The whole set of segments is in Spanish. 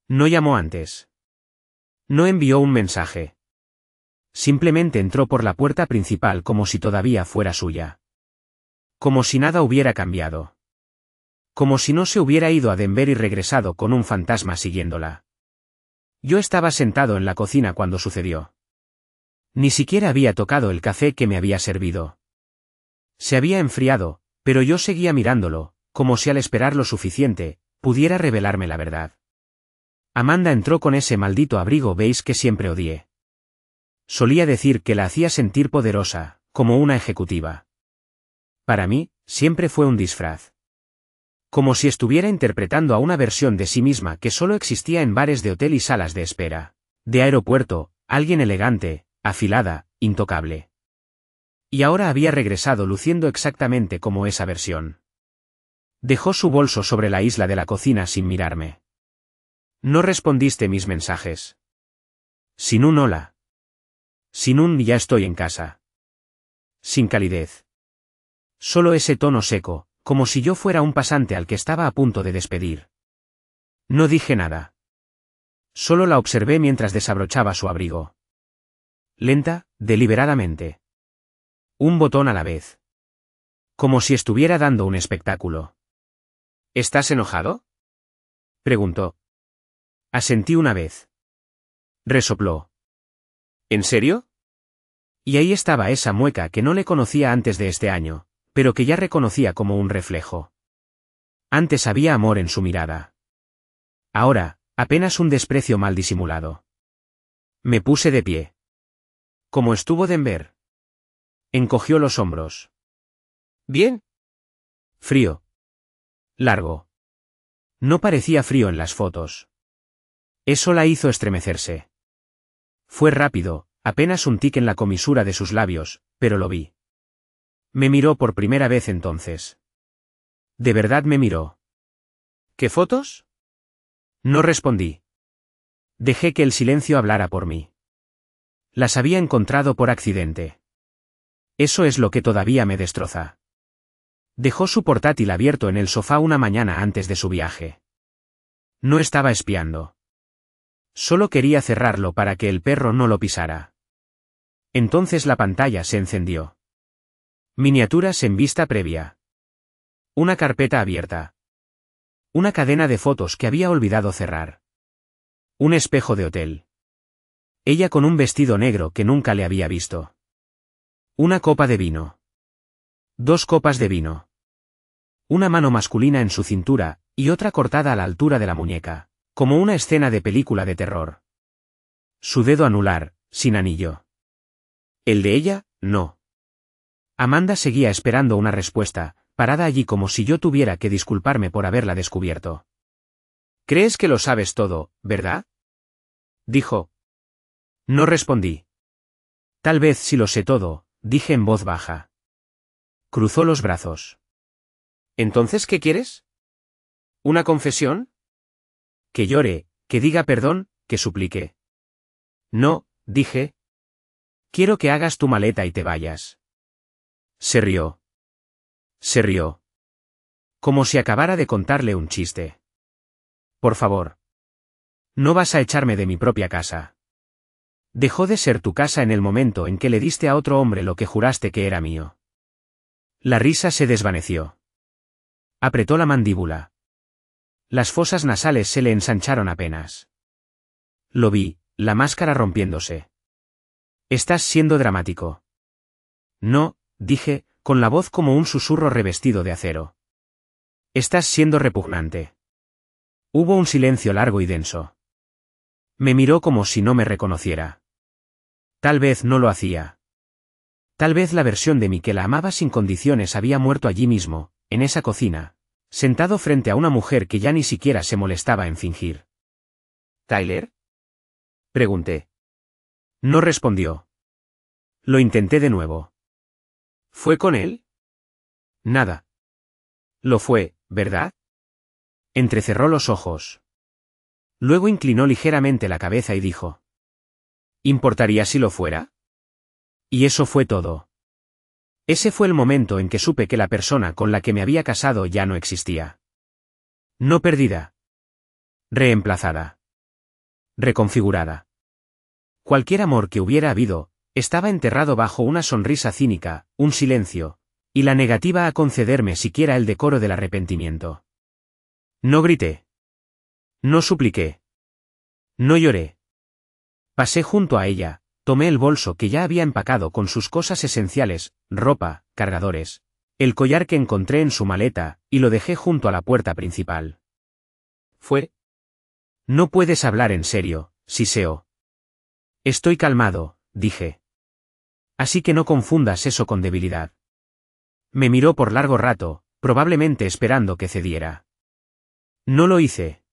No llamó antes. No envió un mensaje. Simplemente entró por la puerta principal como si todavía fuera suya. Como si nada hubiera cambiado. Como si no se hubiera ido a Denver y regresado con un fantasma siguiéndola. Yo estaba sentado en la cocina cuando sucedió. Ni siquiera había tocado el café que me había servido. Se había enfriado, pero yo seguía mirándolo, como si al esperar lo suficiente, pudiera revelarme la verdad. Amanda entró con ese maldito abrigo beige que siempre odié. Solía decir que la hacía sentir poderosa, como una ejecutiva. Para mí, siempre fue un disfraz. Como si estuviera interpretando a una versión de sí misma que solo existía en bares de hotel y salas de espera. De aeropuerto, alguien elegante, afilada, intocable. Y ahora había regresado luciendo exactamente como esa versión. Dejó su bolso sobre la isla de la cocina sin mirarme. No respondiste mis mensajes. Sin un hola. Sin un ya estoy en casa. Sin calidez. Solo ese tono seco, como si yo fuera un pasante al que estaba a punto de despedir. No dije nada. Solo la observé mientras desabrochaba su abrigo. Lenta, deliberadamente. Un botón a la vez. Como si estuviera dando un espectáculo. ¿Estás enojado?, preguntó. Asentí una vez. Resopló. ¿En serio? Y ahí estaba esa mueca que no le conocía antes de este año, pero que ya reconocía como un reflejo. Antes había amor en su mirada. Ahora, apenas un desprecio mal disimulado. Me puse de pie. ¿Cómo estuvo Denver? Encogió los hombros. Bien. Frío. Largo. No parecía frío en las fotos. Eso la hizo estremecerse. Fue rápido, apenas un tic en la comisura de sus labios, pero lo vi. Me miró por primera vez entonces. De verdad me miró. ¿Qué fotos? No respondí. Dejé que el silencio hablara por mí. Las había encontrado por accidente. Eso es lo que todavía me destroza. Dejó su portátil abierto en el sofá una mañana antes de su viaje. No estaba espiando. Solo quería cerrarlo para que el perro no lo pisara. Entonces la pantalla se encendió. Miniaturas en vista previa. Una carpeta abierta. Una cadena de fotos que había olvidado cerrar. Un espejo de hotel. Ella con un vestido negro que nunca le había visto. Una copa de vino. 2 copas de vino. Una mano masculina en su cintura, y otra cortada a la altura de la muñeca, como una escena de película de terror. Su dedo anular, sin anillo. El de ella, no. Amanda seguía esperando una respuesta, parada allí como si yo tuviera que disculparme por haberla descubierto. ¿Crees que lo sabes todo, verdad?, dijo. No respondí. Tal vez sí lo sé todo, dije en voz baja. Cruzó los brazos. ¿Entonces qué quieres? ¿Una confesión? Que llore, que diga perdón, que suplique. No, dije. Quiero que hagas tu maleta y te vayas. Se rió. Se rió. Como si acabara de contarle un chiste. Por favor. No vas a echarme de mi propia casa. Dejó de ser tu casa en el momento en que le diste a otro hombre lo que juraste que era mío. La risa se desvaneció. Apretó la mandíbula. Las fosas nasales se le ensancharon apenas. Lo vi, la máscara rompiéndose. Estás siendo dramático. No, dije, con la voz como un susurro revestido de acero. Estás siendo repugnante. Hubo un silencio largo y denso. Me miró como si no me reconociera. Tal vez no lo hacía. Tal vez la versión de mí que la amaba sin condiciones había muerto allí mismo, en esa cocina, sentado frente a una mujer que ya ni siquiera se molestaba en fingir. ¿Tyler?, pregunté. No respondió. Lo intenté de nuevo. ¿Fue con él? Nada. Lo fue, ¿verdad? Entrecerró los ojos. Luego inclinó ligeramente la cabeza y dijo. ¿Importaría si lo fuera? Y eso fue todo. Ese fue el momento en que supe que la persona con la que me había casado ya no existía. No perdida. Reemplazada. reconfigurada. Cualquier amor que hubiera habido, estaba enterrado bajo una sonrisa cínica, un silencio, y la negativa a concederme siquiera el decoro del arrepentimiento. No grité. No supliqué. No lloré. Pasé junto a ella, tomé el bolso que ya había empacado con sus cosas esenciales, ropa, cargadores, el collar que encontré en su maleta, y lo dejé junto a la puerta principal. Fue. No puedes hablar en serio, siseó. Estoy calmado, dije. Así que no confundas eso con debilidad. Me miró por largo rato, probablemente esperando que cediera. No lo hice.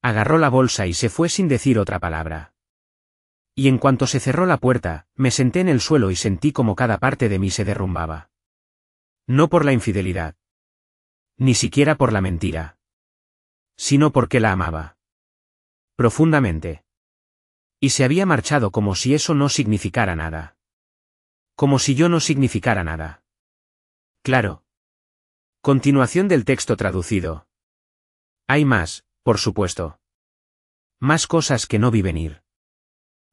Agarró la bolsa y se fue sin decir otra palabra. Y en cuanto se cerró la puerta, me senté en el suelo y sentí como cada parte de mí se derrumbaba. No por la infidelidad. Ni siquiera por la mentira. Sino porque la amaba. Profundamente. Y se había marchado como si eso no significara nada. Como si yo no significara nada. Claro. Continuación del texto traducido. Hay más, por supuesto. Más cosas que no vi venir.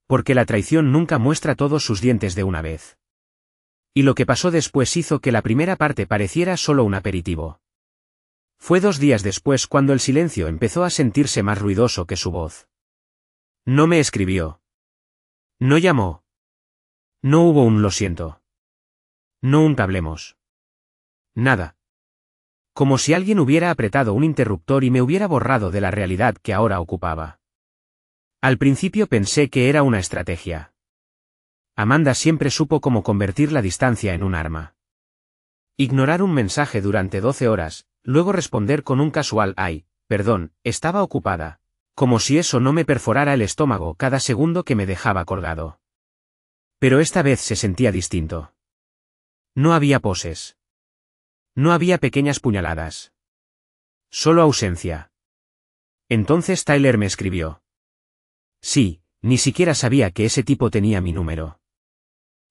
Porque la traición nunca muestra todos sus dientes de una vez. Y lo que pasó después hizo que la primera parte pareciera solo un aperitivo. Fue 2 días después cuando el silencio empezó a sentirse más ruidoso que su voz. No me escribió. No llamó. No hubo un lo siento. No un hablemos. Nada. Como si alguien hubiera apretado un interruptor y me hubiera borrado de la realidad que ahora ocupaba. Al principio pensé que era una estrategia. Amanda siempre supo cómo convertir la distancia en un arma. Ignorar un mensaje durante 12 horas, luego responder con un casual «ay, perdón, estaba ocupada», como si eso no me perforara el estómago cada segundo que me dejaba colgado. Pero esta vez se sentía distinto. No había poses. No había pequeñas puñaladas. Solo ausencia. Entonces Tyler me escribió. Sí, ni siquiera sabía que ese tipo tenía mi número.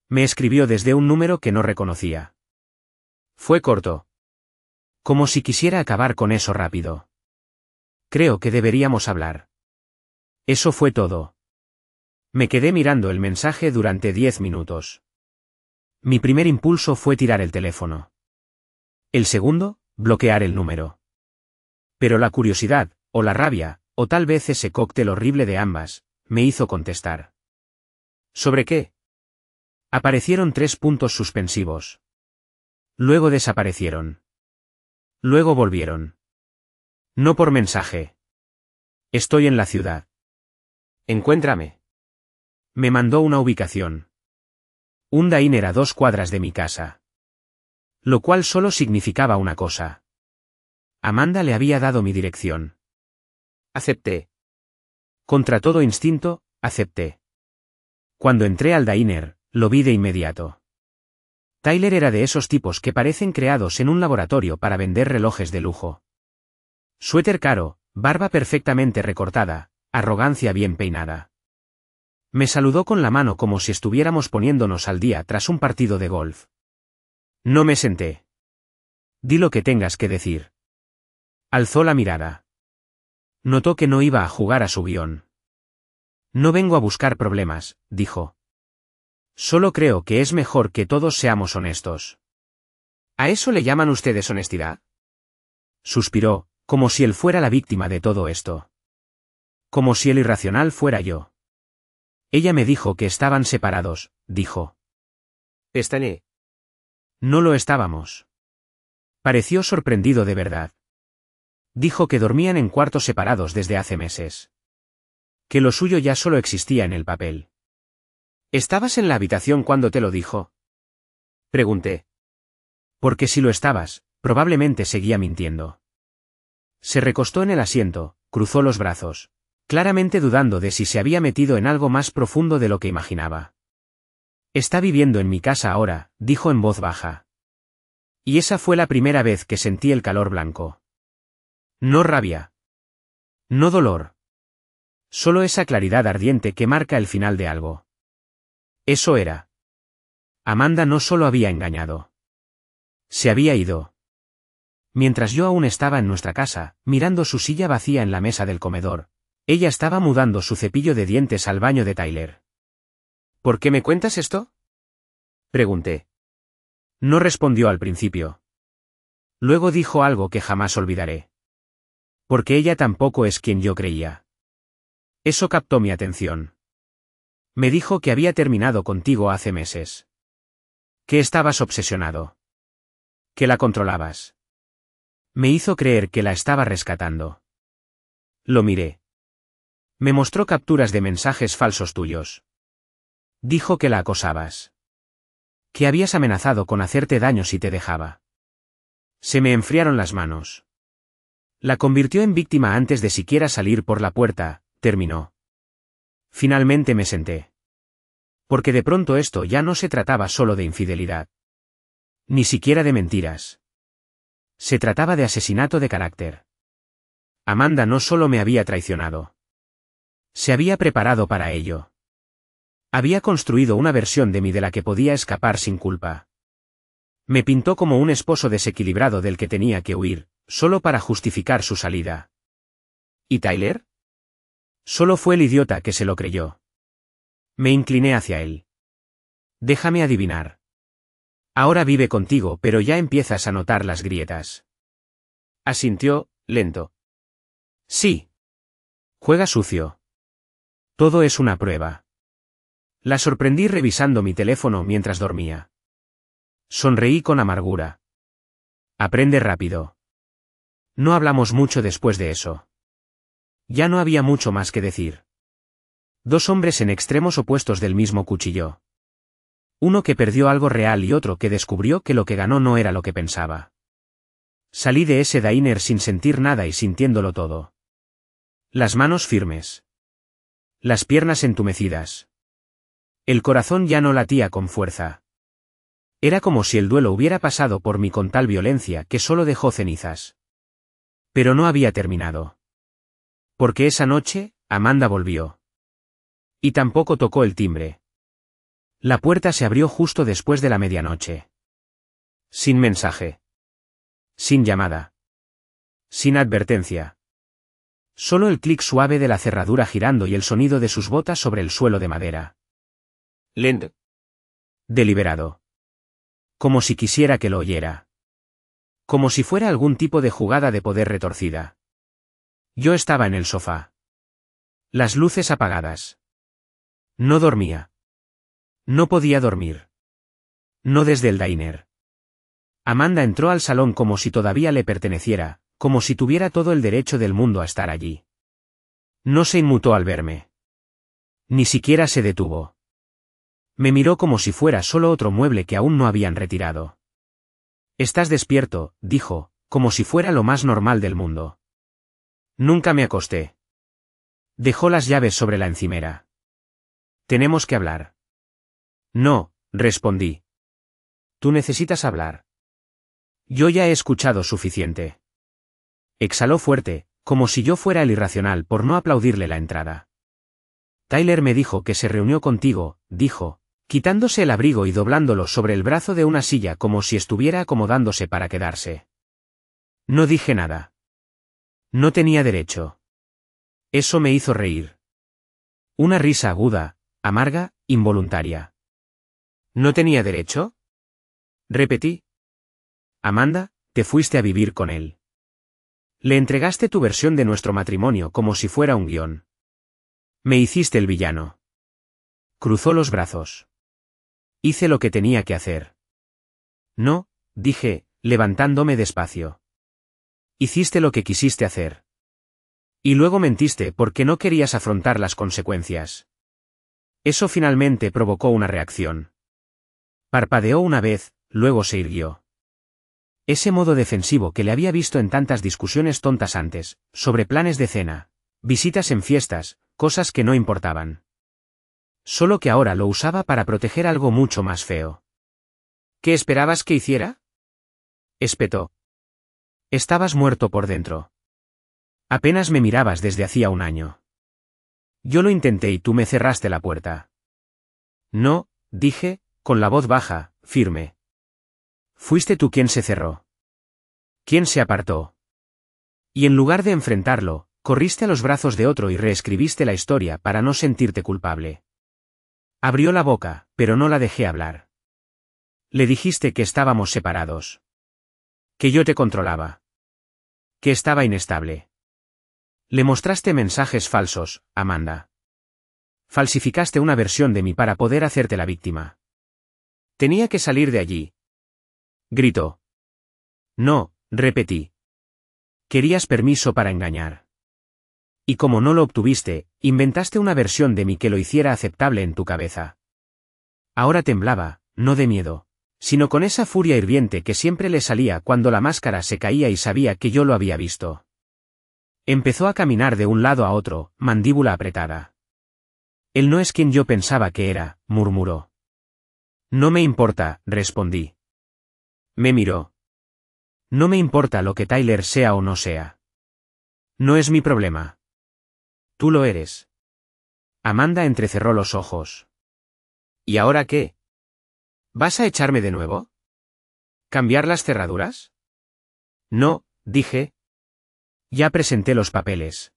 Me escribió desde un número que no reconocía. Fue corto. Como si quisiera acabar con eso rápido. Creo que deberíamos hablar. Eso fue todo. Me quedé mirando el mensaje durante 10 minutos. Mi primer impulso fue tirar el teléfono. El segundo, bloquear el número. Pero la curiosidad, o la rabia, o tal vez ese cóctel horrible de ambas, me hizo contestar. ¿Sobre qué? Aparecieron 3 puntos suspensivos. Luego desaparecieron. Luego volvieron. No por mensaje. Estoy en la ciudad. Encuéntrame. Me mandó una ubicación. Un diner a 2 cuadras de mi casa. Lo cual solo significaba una cosa. Amanda le había dado mi dirección. Acepté. Contra todo instinto, acepté. Cuando entré al diner, lo vi de inmediato. Tyler era de esos tipos que parecen creados en un laboratorio para vender relojes de lujo. Suéter caro, barba perfectamente recortada, arrogancia bien peinada. Me saludó con la mano como si estuviéramos poniéndonos al día tras un partido de golf. No me senté. Di lo que tengas que decir. Alzó la mirada. Notó que no iba a jugar a su guión. No vengo a buscar problemas, dijo. Solo creo que es mejor que todos seamos honestos. ¿A eso le llaman ustedes honestidad? Suspiró, como si él fuera la víctima de todo esto. Como si el irracional fuera yo. Ella me dijo que estaban separados, dijo. Pestañeé. No lo estábamos. Pareció sorprendido de verdad. Dijo que dormían en cuartos separados desde hace meses. Que lo suyo ya solo existía en el papel. ¿Estabas en la habitación cuando te lo dijo? Pregunté. Porque si lo estabas, probablemente seguía mintiendo. Se recostó en el asiento, cruzó los brazos, claramente dudando de si se había metido en algo más profundo de lo que imaginaba. Está viviendo en mi casa ahora, dijo en voz baja. Y esa fue la primera vez que sentí el calor blanco. No rabia. No dolor. Solo esa claridad ardiente que marca el final de algo. Eso era. Amanda no solo había engañado. Se había ido. Mientras yo aún estaba en nuestra casa, mirando su silla vacía en la mesa del comedor, Ella estaba mudando su cepillo de dientes al baño de Tyler. ¿Por qué me cuentas esto? Pregunté. No respondió al principio. Luego dijo algo que jamás olvidaré. Porque ella tampoco es quien yo creía. Eso captó mi atención. Me dijo que había terminado contigo hace meses. Que estabas obsesionado. Que la controlabas. Me hizo creer que la estaba rescatando. Lo miré. Me mostró capturas de mensajes falsos tuyos. Dijo que la acosabas. Que habías amenazado con hacerte daño si te dejaba. Se me enfriaron las manos. La convirtió en víctima antes de siquiera salir por la puerta, terminó. Finalmente me senté. Porque de pronto esto ya no se trataba solo de infidelidad. Ni siquiera de mentiras. Se trataba de asesinato de carácter. Amanda no solo me había traicionado. Se había preparado para ello. Había construido una versión de mí de la que podía escapar sin culpa. Me pintó como un esposo desequilibrado del que tenía que huir, solo para justificar su salida. ¿Y Tyler? Solo fue el idiota que se lo creyó. Me incliné hacia él. Déjame adivinar. Ahora vive contigo, pero ya empiezas a notar las grietas. Asintió, lento. Sí. Juega sucio. Todo es una prueba. La sorprendí revisando mi teléfono mientras dormía. Sonreí con amargura. Aprende rápido. No hablamos mucho después de eso. Ya no había mucho más que decir. Dos hombres en extremos opuestos del mismo cuchillo. Uno que perdió algo real y otro que descubrió que lo que ganó no era lo que pensaba. Salí de ese diner sin sentir nada y sintiéndolo todo. Las manos firmes. Las piernas entumecidas. El corazón ya no latía con fuerza. Era como si el duelo hubiera pasado por mí con tal violencia que solo dejó cenizas. Pero no había terminado. Porque esa noche, Amanda volvió. Y tampoco tocó el timbre. La puerta se abrió justo después de la medianoche. Sin mensaje. Sin llamada. Sin advertencia. Solo el clic suave de la cerradura girando y el sonido de sus botas sobre el suelo de madera. Lento. Deliberado. Como si quisiera que lo oyera. Como si fuera algún tipo de jugada de poder retorcida. Yo estaba en el sofá. Las luces apagadas. No dormía. No podía dormir. No desde el diner. Amanda entró al salón como si todavía le perteneciera, como si tuviera todo el derecho del mundo a estar allí. No se inmutó al verme. Ni siquiera se detuvo. Me miró como si fuera solo otro mueble que aún no habían retirado. «Estás despierto», dijo, como si fuera lo más normal del mundo. Nunca me acosté. Dejó las llaves sobre la encimera. «Tenemos que hablar». «No», respondí. «Tú necesitas hablar». «Yo ya he escuchado suficiente». Exhaló fuerte, como si yo fuera el irracional por no aplaudirle la entrada. «Tyler me dijo que se reunió contigo», dijo, quitándose el abrigo y doblándolo sobre el brazo de una silla como si estuviera acomodándose para quedarse. No dije nada. No tenía derecho. Eso me hizo reír. Una risa aguda, amarga, involuntaria. ¿No tenía derecho? Repetí. Amanda, te fuiste a vivir con él. Le entregaste tu versión de nuestro matrimonio como si fuera un guión. Me hiciste el villano. Cruzó los brazos. Hice lo que tenía que hacer. No, dije, levantándome despacio. Hiciste lo que quisiste hacer. Y luego mentiste porque no querías afrontar las consecuencias. Eso finalmente provocó una reacción. Parpadeó una vez, luego se irguió. Ese modo defensivo que le había visto en tantas discusiones tontas antes, sobre planes de cena, visitas en fiestas, cosas que no importaban. Solo que ahora lo usaba para proteger algo mucho más feo. ¿Qué esperabas que hiciera? Espetó. Estabas muerto por dentro. Apenas me mirabas desde hacía un año. Yo lo intenté y tú me cerraste la puerta. No, dije, con la voz baja, firme. Fuiste tú quien se cerró. Quien se apartó. Y en lugar de enfrentarlo, Corriste a los brazos de otro y reescribiste la historia para no sentirte culpable. Abrió la boca, pero no la dejé hablar. Le dijiste que estábamos separados. Que yo te controlaba. Que estaba inestable. Le mostraste mensajes falsos, Amanda. Falsificaste una versión de mí para poder hacerte la víctima. Tenía que salir de allí. Gritó. No, repetí. Querías permiso para engañar. Y como no lo obtuviste, inventaste una versión de mí que lo hiciera aceptable en tu cabeza. Ahora temblaba, no de miedo, sino con esa furia hirviente que siempre le salía cuando la máscara se caía y sabía que yo lo había visto. Empezó a caminar de un lado a otro, mandíbula apretada. Él no es quien yo pensaba que era, murmuró. No me importa, respondí. Me miró. No me importa lo que Tyler sea o no sea. No es mi problema. Tú lo eres. Amanda entrecerró los ojos. ¿Y ahora qué? ¿Vas a echarme de nuevo? ¿Cambiar las cerraduras? No, dije. Ya presenté los papeles.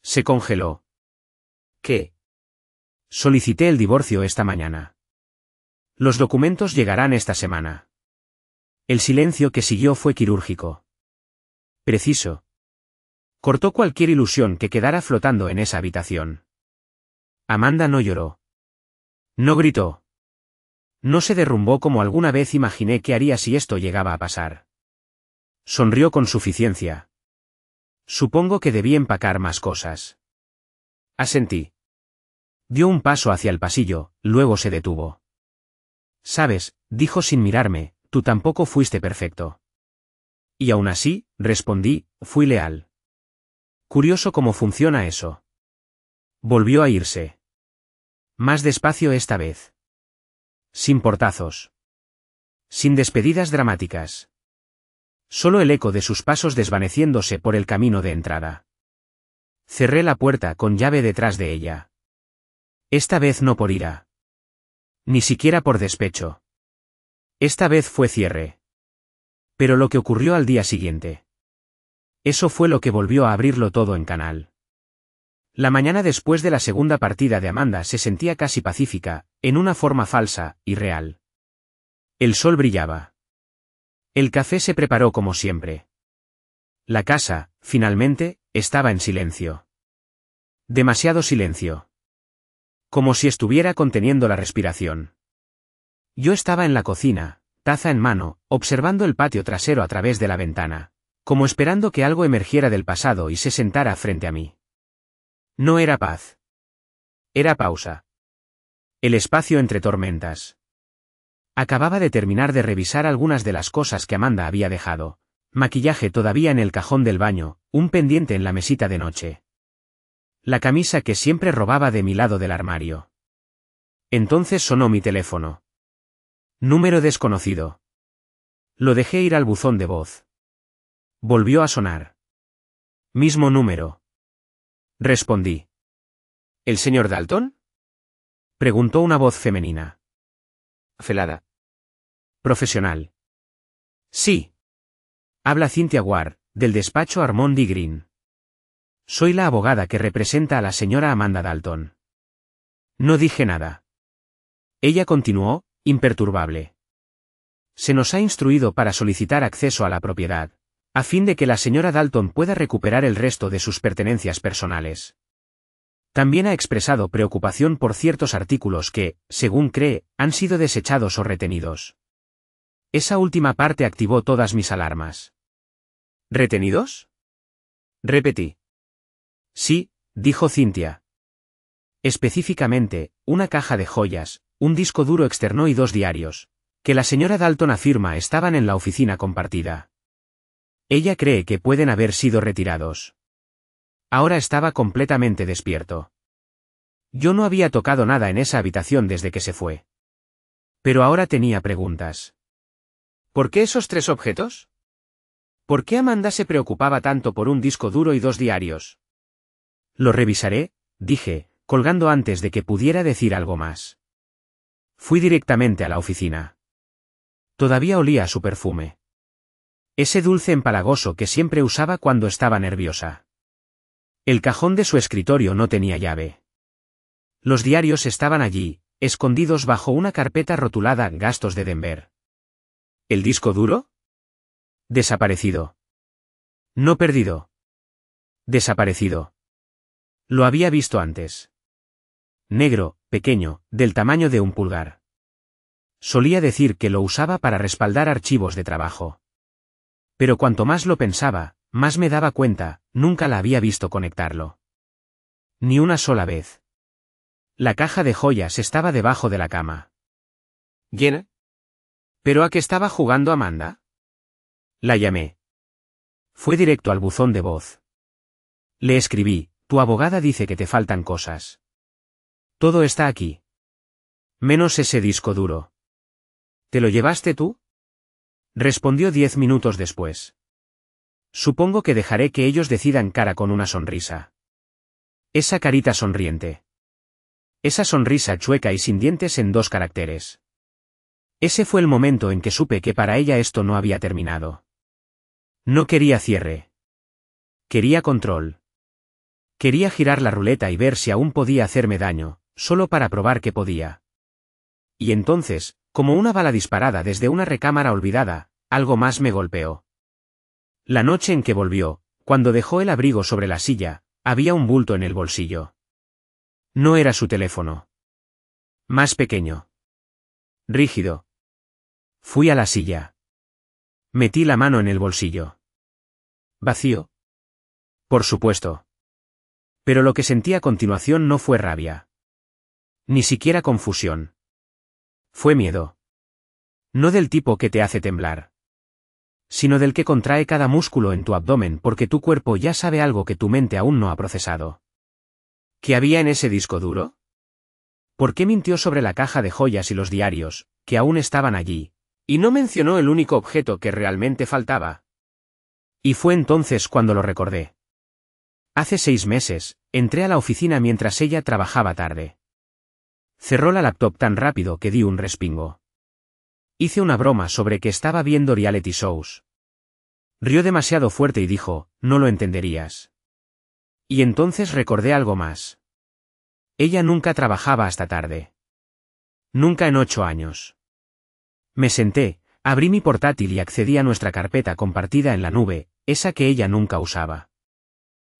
Se congeló. ¿Qué? Solicité el divorcio esta mañana. Los documentos llegarán esta semana. El silencio que siguió fue quirúrgico. Preciso. Cortó cualquier ilusión que quedara flotando en esa habitación. Amanda no lloró. No gritó. No se derrumbó como alguna vez imaginé que haría si esto llegaba a pasar. Sonrió con suficiencia. Supongo que debí empacar más cosas. Asentí. Dio un paso hacia el pasillo, luego se detuvo. Sabes, dijo sin mirarme, tú tampoco fuiste perfecto. Y aún así, respondí, fui leal. Curioso cómo funciona eso. Volvió a irse. Más despacio esta vez. Sin portazos. Sin despedidas dramáticas. Solo el eco de sus pasos desvaneciéndose por el camino de entrada. Cerré la puerta con llave detrás de ella. Esta vez no por ira. Ni siquiera por despecho. Esta vez fue cierre. Pero lo que ocurrió al día siguiente. Eso fue lo que volvió a abrirlo todo en canal. La mañana después de la segunda partida de Amanda se sentía casi pacífica, en una forma falsa, y real. El sol brillaba. El café se preparó como siempre. La casa, finalmente, estaba en silencio. Demasiado silencio. Como si estuviera conteniendo la respiración. Yo estaba en la cocina, taza en mano, observando el patio trasero a través de la ventana, como esperando que algo emergiera del pasado y se sentara frente a mí. No era paz. Era pausa. El espacio entre tormentas. Acababa de terminar de revisar algunas de las cosas que Amanda había dejado. Maquillaje todavía en el cajón del baño, un pendiente en la mesita de noche. La camisa que siempre robaba de mi lado del armario. Entonces sonó mi teléfono. Número desconocido. Lo dejé ir al buzón de voz. Volvió a sonar. Mismo número. Respondí. ¿El señor Dalton? Preguntó una voz femenina. Felada. Profesional. Sí. Habla Cynthia Ward, del despacho Armond y Green. Soy la abogada que representa a la señora Amanda Dalton. No dije nada. Ella continuó, imperturbable. Se nos ha instruido para solicitar acceso a la propiedad, a fin de que la señora Dalton pueda recuperar el resto de sus pertenencias personales. También ha expresado preocupación por ciertos artículos que, según cree, han sido desechados o retenidos. Esa última parte activó todas mis alarmas. ¿Retenidos? Repetí. Sí, dijo Cynthia. Específicamente, una caja de joyas, un disco duro externo y 2 diarios, que la señora Dalton afirma estaban en la oficina compartida. Ella cree que pueden haber sido retirados. Ahora estaba completamente despierto. Yo no había tocado nada en esa habitación desde que se fue. Pero ahora tenía preguntas. ¿Por qué esos 3 objetos? ¿Por qué Amanda se preocupaba tanto por un disco duro y 2 diarios? Lo revisaré, dije, colgando antes de que pudiera decir algo más. Fui directamente a la oficina. Todavía olía a su perfume. Ese dulce empalagoso que siempre usaba cuando estaba nerviosa. El cajón de su escritorio no tenía llave. Los diarios estaban allí, escondidos bajo una carpeta rotulada Gastos de Denver. ¿El disco duro? Desaparecido. No perdido. Desaparecido. Lo había visto antes. Negro, pequeño, del tamaño de un pulgar. Solía decir que lo usaba para respaldar archivos de trabajo. Pero cuanto más lo pensaba, más me daba cuenta, nunca la había visto conectarlo. Ni una sola vez. La caja de joyas estaba debajo de la cama. ¿Llena? ¿Pero a qué estaba jugando Amanda? La llamé. Fue directo al buzón de voz. Le escribí, tu abogada dice que te faltan cosas. Todo está aquí. Menos ese disco duro. ¿Te lo llevaste tú? Respondió 10 minutos después. Supongo que dejaré que ellos decidan cara con una sonrisa. Esa carita sonriente. Esa sonrisa chueca y sin dientes en 2 caracteres. Ese fue el momento en que supe que para ella esto no había terminado. No quería cierre. Quería control. Quería girar la ruleta y ver si aún podía hacerme daño, solo para probar que podía. Y entonces, como una bala disparada desde una recámara olvidada, algo más me golpeó. La noche en que volvió, cuando dejó el abrigo sobre la silla, había un bulto en el bolsillo. No era su teléfono. Más pequeño. Rígido. Fui a la silla. Metí la mano en el bolsillo. Vacío. Por supuesto. Pero lo que sentí a continuación no fue rabia. Ni siquiera confusión. Fue miedo. No del tipo que te hace temblar. Sino del que contrae cada músculo en tu abdomen porque tu cuerpo ya sabe algo que tu mente aún no ha procesado. ¿Qué había en ese disco duro? ¿Por qué mintió sobre la caja de joyas y los diarios, que aún estaban allí, y no mencionó el único objeto que realmente faltaba? Y fue entonces cuando lo recordé. Hace 6 meses, entré a la oficina mientras ella trabajaba tarde. Cerró la laptop tan rápido que di un respingo. Hice una broma sobre que estaba viendo reality shows. Rió demasiado fuerte y dijo, no lo entenderías. Y entonces recordé algo más. Ella nunca trabajaba hasta tarde. Nunca en 8 años. Me senté, abrí mi portátil y accedí a nuestra carpeta compartida en la nube, esa que ella nunca usaba.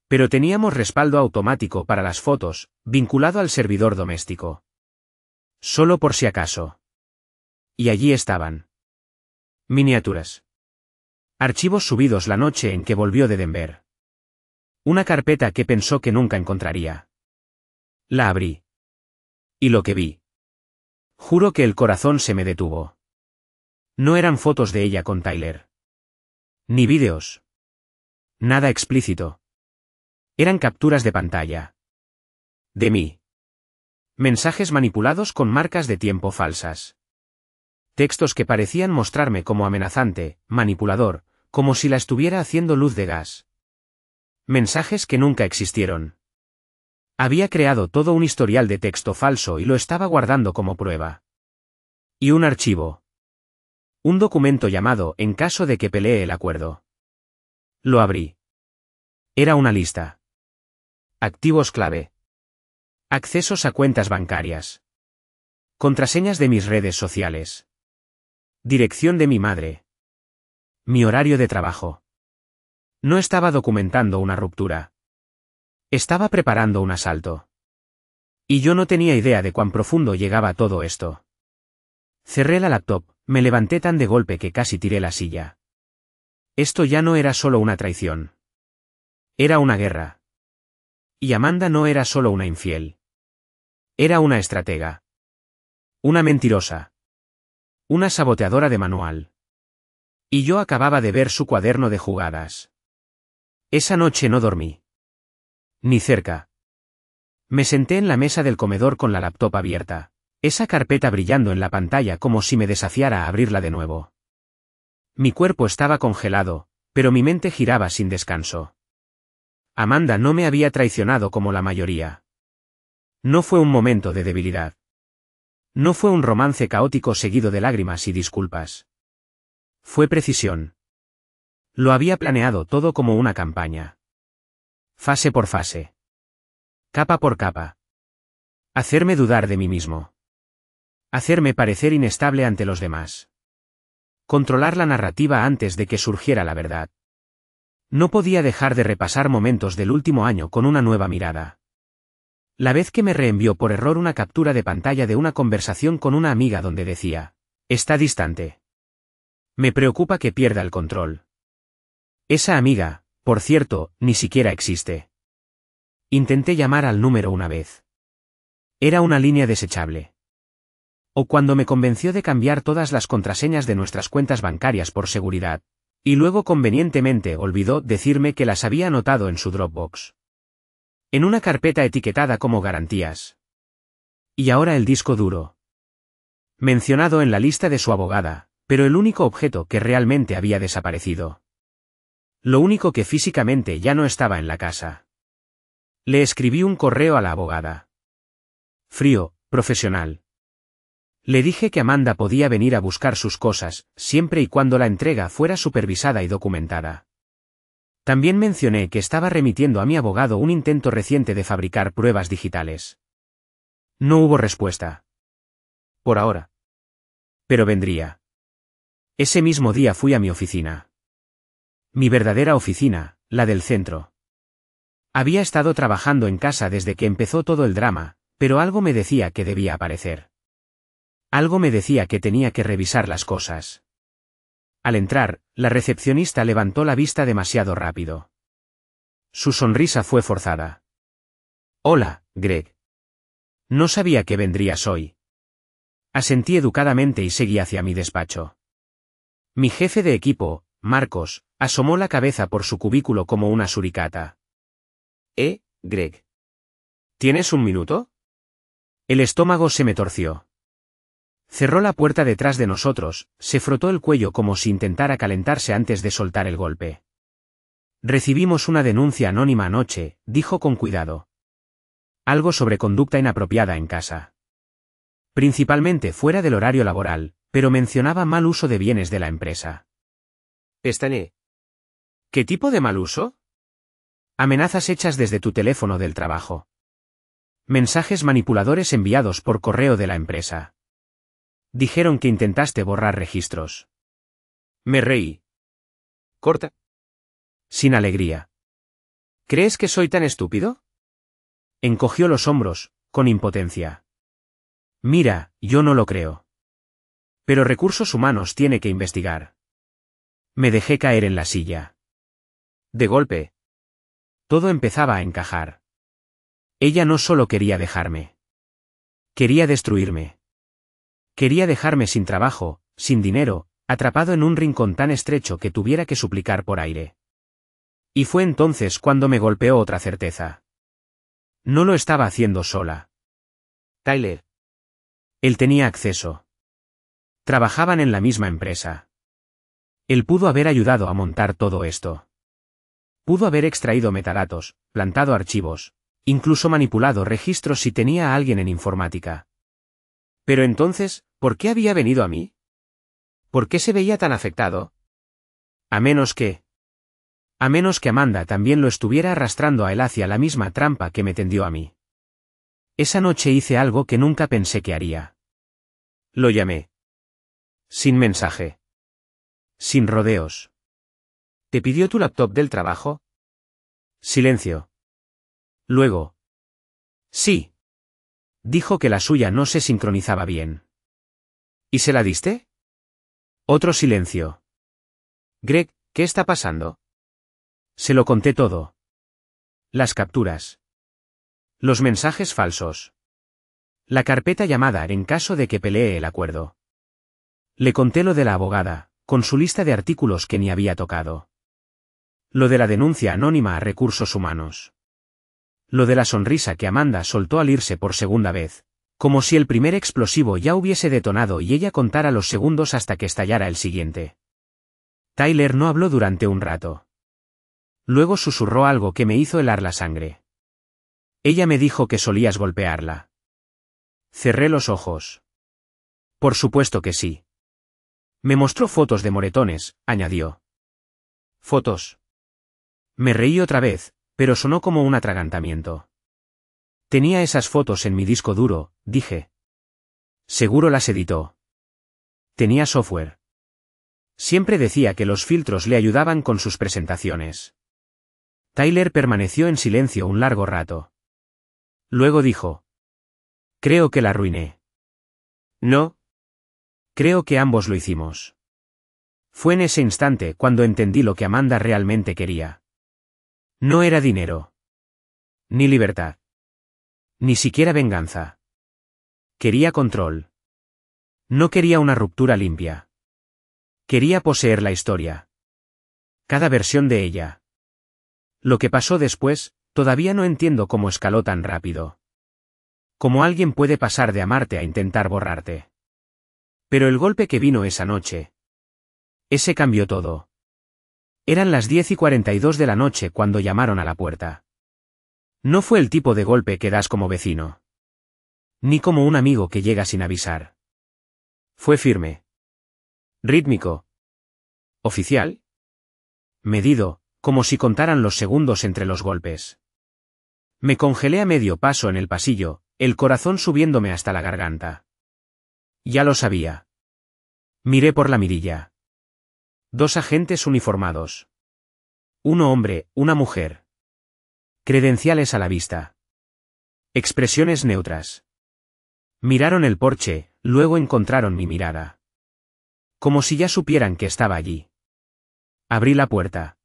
Pero teníamos respaldo automático para las fotos, vinculado al servidor doméstico. Solo por si acaso. Y allí estaban. Miniaturas. Archivos subidos la noche en que volvió de Denver. Una carpeta que pensó que nunca encontraría. La abrí. Y lo que vi. Juro que el corazón se me detuvo. No eran fotos de ella con Tyler. Ni vídeos. Nada explícito. Eran capturas de pantalla. De mí. Mensajes manipulados con marcas de tiempo falsas. Textos que parecían mostrarme como amenazante, manipulador, como si la estuviera haciendo luz de gas. Mensajes que nunca existieron. Había creado todo un historial de texto falso y lo estaba guardando como prueba. Y un archivo. Un documento llamado en caso de que pelee el acuerdo. Lo abrí. Era una lista. Activos clave. Accesos a cuentas bancarias. Contraseñas de mis redes sociales. Dirección de mi madre. Mi horario de trabajo. No estaba documentando una ruptura. Estaba preparando un asalto. Y yo no tenía idea de cuán profundo llegaba todo esto. Cerré la laptop, me levanté tan de golpe que casi tiré la silla. Esto ya no era solo una traición. Era una guerra. Y Amanda no era solo una infiel. Era una estratega. Una mentirosa. Una saboteadora de manual. Y yo acababa de ver su cuaderno de jugadas. Esa noche no dormí. Ni cerca. Me senté en la mesa del comedor con la laptop abierta, esa carpeta brillando en la pantalla como si me desafiara a abrirla de nuevo. Mi cuerpo estaba congelado, pero mi mente giraba sin descanso. Amanda no me había traicionado como la mayoría. No fue un momento de debilidad. No fue un romance caótico seguido de lágrimas y disculpas. Fue precisión. Lo había planeado todo como una campaña. Fase por fase. Capa por capa. Hacerme dudar de mí mismo. Hacerme parecer inestable ante los demás. Controlar la narrativa antes de que surgiera la verdad. No podía dejar de repasar momentos del último año con una nueva mirada. La vez que me reenvió por error una captura de pantalla de una conversación con una amiga donde decía, está distante. Me preocupa que pierda el control. Esa amiga, por cierto, ni siquiera existe. Intenté llamar al número una vez. Era una línea desechable. O cuando me convenció de cambiar todas las contraseñas de nuestras cuentas bancarias por seguridad, y luego convenientemente olvidó decirme que las había anotado en su Dropbox. En una carpeta etiquetada como garantías. Y ahora el disco duro. Mencionado en la lista de su abogada, pero el único objeto que realmente había desaparecido. Lo único que físicamente ya no estaba en la casa. Le escribí un correo a la abogada. Frío, profesional. Le dije que Amanda podía venir a buscar sus cosas, siempre y cuando la entrega fuera supervisada y documentada. También mencioné que estaba remitiendo a mi abogado un intento reciente de fabricar pruebas digitales. No hubo respuesta. Por ahora. Pero vendría. Ese mismo día fui a mi oficina. Mi verdadera oficina, la del centro. Había estado trabajando en casa desde que empezó todo el drama, pero algo me decía que debía aparecer. Algo me decía que tenía que revisar las cosas. Al entrar, la recepcionista levantó la vista demasiado rápido. Su sonrisa fue forzada. Hola, Greg. No sabía que vendrías hoy. Asentí educadamente y seguí hacia mi despacho. Mi jefe de equipo, Marcos, asomó la cabeza por su cubículo como una suricata. Greg. ¿Tienes un minuto? El estómago se me torció. Cerró la puerta detrás de nosotros, se frotó el cuello como si intentara calentarse antes de soltar el golpe. Recibimos una denuncia anónima anoche, dijo con cuidado. Algo sobre conducta inapropiada en casa. Principalmente fuera del horario laboral, pero mencionaba mal uso de bienes de la empresa. Estané. ¿Qué tipo de mal uso? Amenazas hechas desde tu teléfono del trabajo. Mensajes manipuladores enviados por correo de la empresa. Dijeron que intentaste borrar registros. Me reí. Corta. Sin alegría. ¿Crees que soy tan estúpido? Encogió los hombros, con impotencia. Mira, yo no lo creo. Pero Recursos Humanos tiene que investigar. Me dejé caer en la silla. De golpe. Todo empezaba a encajar. Ella no solo quería dejarme. Quería destruirme. Quería dejarme sin trabajo, sin dinero, atrapado en un rincón tan estrecho que tuviera que suplicar por aire. Y fue entonces cuando me golpeó otra certeza. No lo estaba haciendo sola. Tyler. Él tenía acceso. Trabajaban en la misma empresa. Él pudo haber ayudado a montar todo esto. Pudo haber extraído metadatos, plantado archivos, incluso manipulado registros si tenía a alguien en informática. Pero entonces, ¿por qué había venido a mí? ¿Por qué se veía tan afectado? A menos que Amanda también lo estuviera arrastrando a él hacia la misma trampa que me tendió a mí. Esa noche hice algo que nunca pensé que haría. Lo llamé. Sin mensaje. Sin rodeos. ¿Te pidió tu laptop del trabajo? Silencio. Luego. Sí. Dijo que la suya no se sincronizaba bien. ¿Y se la diste? Otro silencio. Greg, ¿qué está pasando? Se lo conté todo. Las capturas. Los mensajes falsos. La carpeta llamada en caso de que pelee el acuerdo. Le conté lo de la abogada, con su lista de artículos que ni había tocado. Lo de la denuncia anónima a Recursos Humanos. Lo de la sonrisa que Amanda soltó al irse por segunda vez, como si el primer explosivo ya hubiese detonado y ella contara los segundos hasta que estallara el siguiente. Tyler no habló durante un rato. Luego susurró algo que me hizo helar la sangre. Ella me dijo que solías golpearla. Cerré los ojos. Por supuesto que sí. Me mostró fotos de moretones, añadió. ¿Fotos? Me reí otra vez, Pero sonó como un atragantamiento. Tenía esas fotos en mi disco duro, dije. Seguro las editó. Tenía software. Siempre decía que los filtros le ayudaban con sus presentaciones. Tyler permaneció en silencio un largo rato. Luego dijo. Creo que la arruiné. No. Creo que ambos lo hicimos. Fue en ese instante cuando entendí lo que Amanda realmente quería. No era dinero. Ni libertad. Ni siquiera venganza. Quería control. No quería una ruptura limpia. Quería poseer la historia. Cada versión de ella. Lo que pasó después, todavía no entiendo cómo escaló tan rápido. Cómo alguien puede pasar de amarte a intentar borrarte. Pero el golpe que vino esa noche. Ese cambió todo. Eran las 10:42 de la noche cuando llamaron a la puerta. No fue el tipo de golpe que das como vecino. Ni como un amigo que llega sin avisar. Fue firme. Rítmico. Oficial. Medido, como si contaran los segundos entre los golpes. Me congelé a medio paso en el pasillo, el corazón subiéndome hasta la garganta. Ya lo sabía. Miré por la mirilla. 2 agentes uniformados. Uno hombre, una mujer. Credenciales a la vista. Expresiones neutras. Miraron el porche, luego encontraron mi mirada. Como si ya supieran que estaba allí. Abrí la puerta.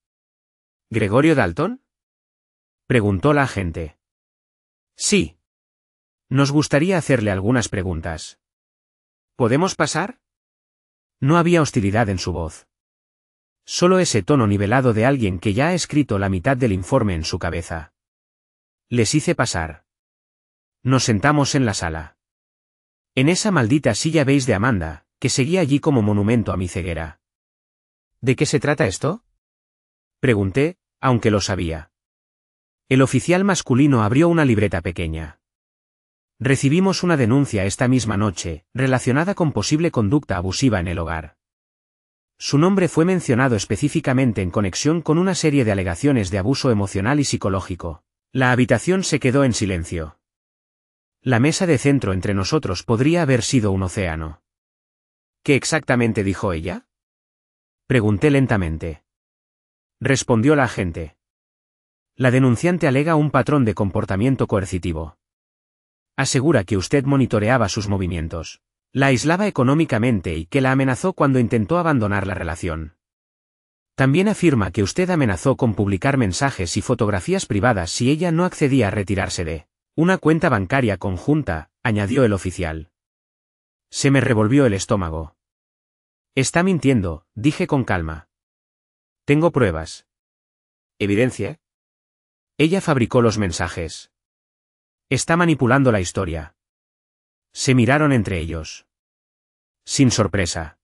¿Gregorio Dalton? Preguntó la agente. Sí. Nos gustaría hacerle algunas preguntas. ¿Podemos pasar? No había hostilidad en su voz. Solo ese tono nivelado de alguien que ya ha escrito la mitad del informe en su cabeza. Les hice pasar. Nos sentamos en la sala. En esa maldita silla beige de Amanda, que seguía allí como monumento a mi ceguera. ¿De qué se trata esto? Pregunté, aunque lo sabía. El oficial masculino abrió una libreta pequeña. Recibimos una denuncia esta misma noche, relacionada con posible conducta abusiva en el hogar. Su nombre fue mencionado específicamente en conexión con una serie de alegaciones de abuso emocional y psicológico. La habitación se quedó en silencio. La mesa de centro entre nosotros podría haber sido un océano. ¿Qué exactamente dijo ella? Pregunté lentamente. Respondió la agente. La denunciante alega un patrón de comportamiento coercitivo. Asegura que usted monitoreaba sus movimientos. La aislaba económicamente y que la amenazó cuando intentó abandonar la relación. También afirma que usted amenazó con publicar mensajes y fotografías privadas si ella no accedía a retirarse de una cuenta bancaria conjunta, añadió el oficial. Se me revolvió el estómago. Está mintiendo, dije con calma. Tengo pruebas. ¿Evidencia? Ella fabricó los mensajes. Está manipulando la historia. Se miraron entre ellos. Sin sorpresa.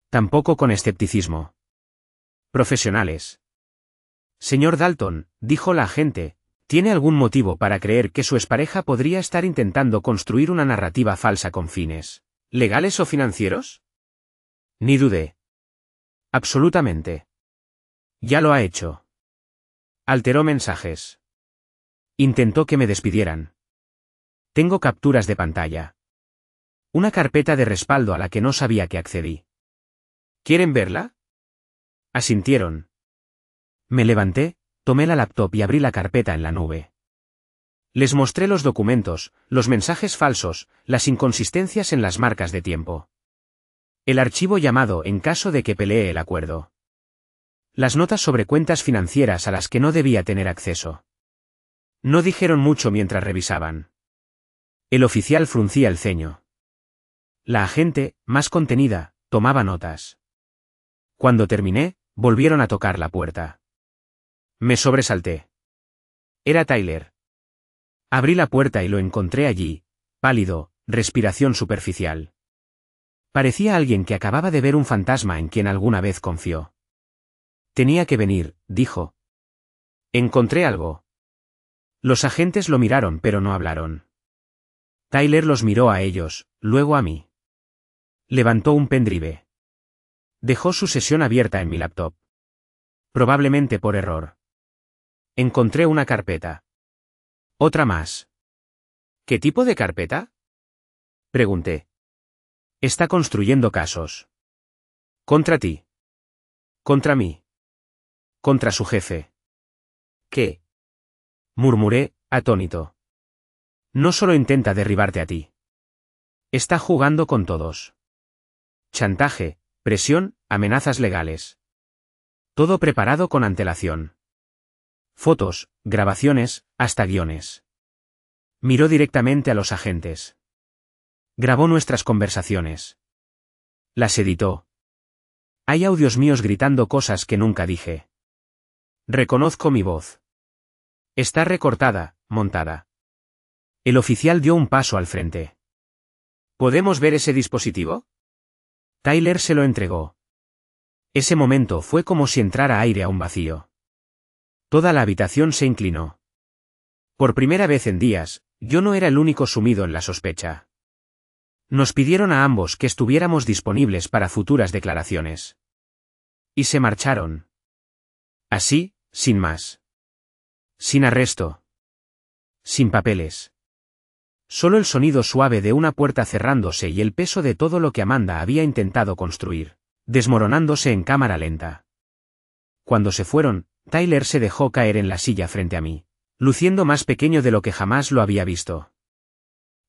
Tampoco con escepticismo. Profesionales. Señor Dalton, dijo la agente, ¿tiene algún motivo para creer que su expareja podría estar intentando construir una narrativa falsa con fines legales o financieros? Ni dudé. Absolutamente. Ya lo ha hecho. Alteró mensajes. Intentó que me despidieran. Tengo capturas de pantalla. Una carpeta de respaldo a la que no sabía que accedí. ¿Quieren verla? Asintieron. Me levanté, tomé la laptop y abrí la carpeta en la nube. Les mostré los documentos, los mensajes falsos, las inconsistencias en las marcas de tiempo. El archivo llamado en caso de que pelee el acuerdo. Las notas sobre cuentas financieras a las que no debía tener acceso. No dijeron mucho mientras revisaban. El oficial fruncía el ceño. La agente, más contenida, tomaba notas. Cuando terminé, volvieron a tocar la puerta. Me sobresalté. Era Tyler. Abrí la puerta y lo encontré allí, pálido, respiración superficial. Parecía alguien que acababa de ver un fantasma en quien alguna vez confió. Tenía que venir, dijo. Encontré algo. Los agentes lo miraron pero no hablaron. Tyler los miró a ellos, luego a mí. Levantó un pendrive. Dejó su sesión abierta en mi laptop. Probablemente por error. Encontré una carpeta. Otra más. ¿Qué tipo de carpeta? Pregunté. Está construyendo casos. Contra ti. Contra mí. Contra su jefe. ¿Qué? Murmuré, atónito. No solo intenta derribarte a ti. Está jugando con todos. Chantaje, presión, amenazas legales. Todo preparado con antelación. Fotos, grabaciones, hasta guiones. Miró directamente a los agentes. Grabó nuestras conversaciones. Las editó. Hay audios míos gritando cosas que nunca dije. Reconozco mi voz. Está recortada, montada. El oficial dio un paso al frente. ¿Podemos ver ese dispositivo? Tyler se lo entregó. Ese momento fue como si entrara aire a un vacío. Toda la habitación se inclinó. Por primera vez en días, yo no era el único sumido en la sospecha. Nos pidieron a ambos que estuviéramos disponibles para futuras declaraciones. Y se marcharon. Así, sin más. Sin arresto. Sin papeles. Solo el sonido suave de una puerta cerrándose y el peso de todo lo que Amanda había intentado construir, desmoronándose en cámara lenta. Cuando se fueron, Tyler se dejó caer en la silla frente a mí, luciendo más pequeño de lo que jamás lo había visto.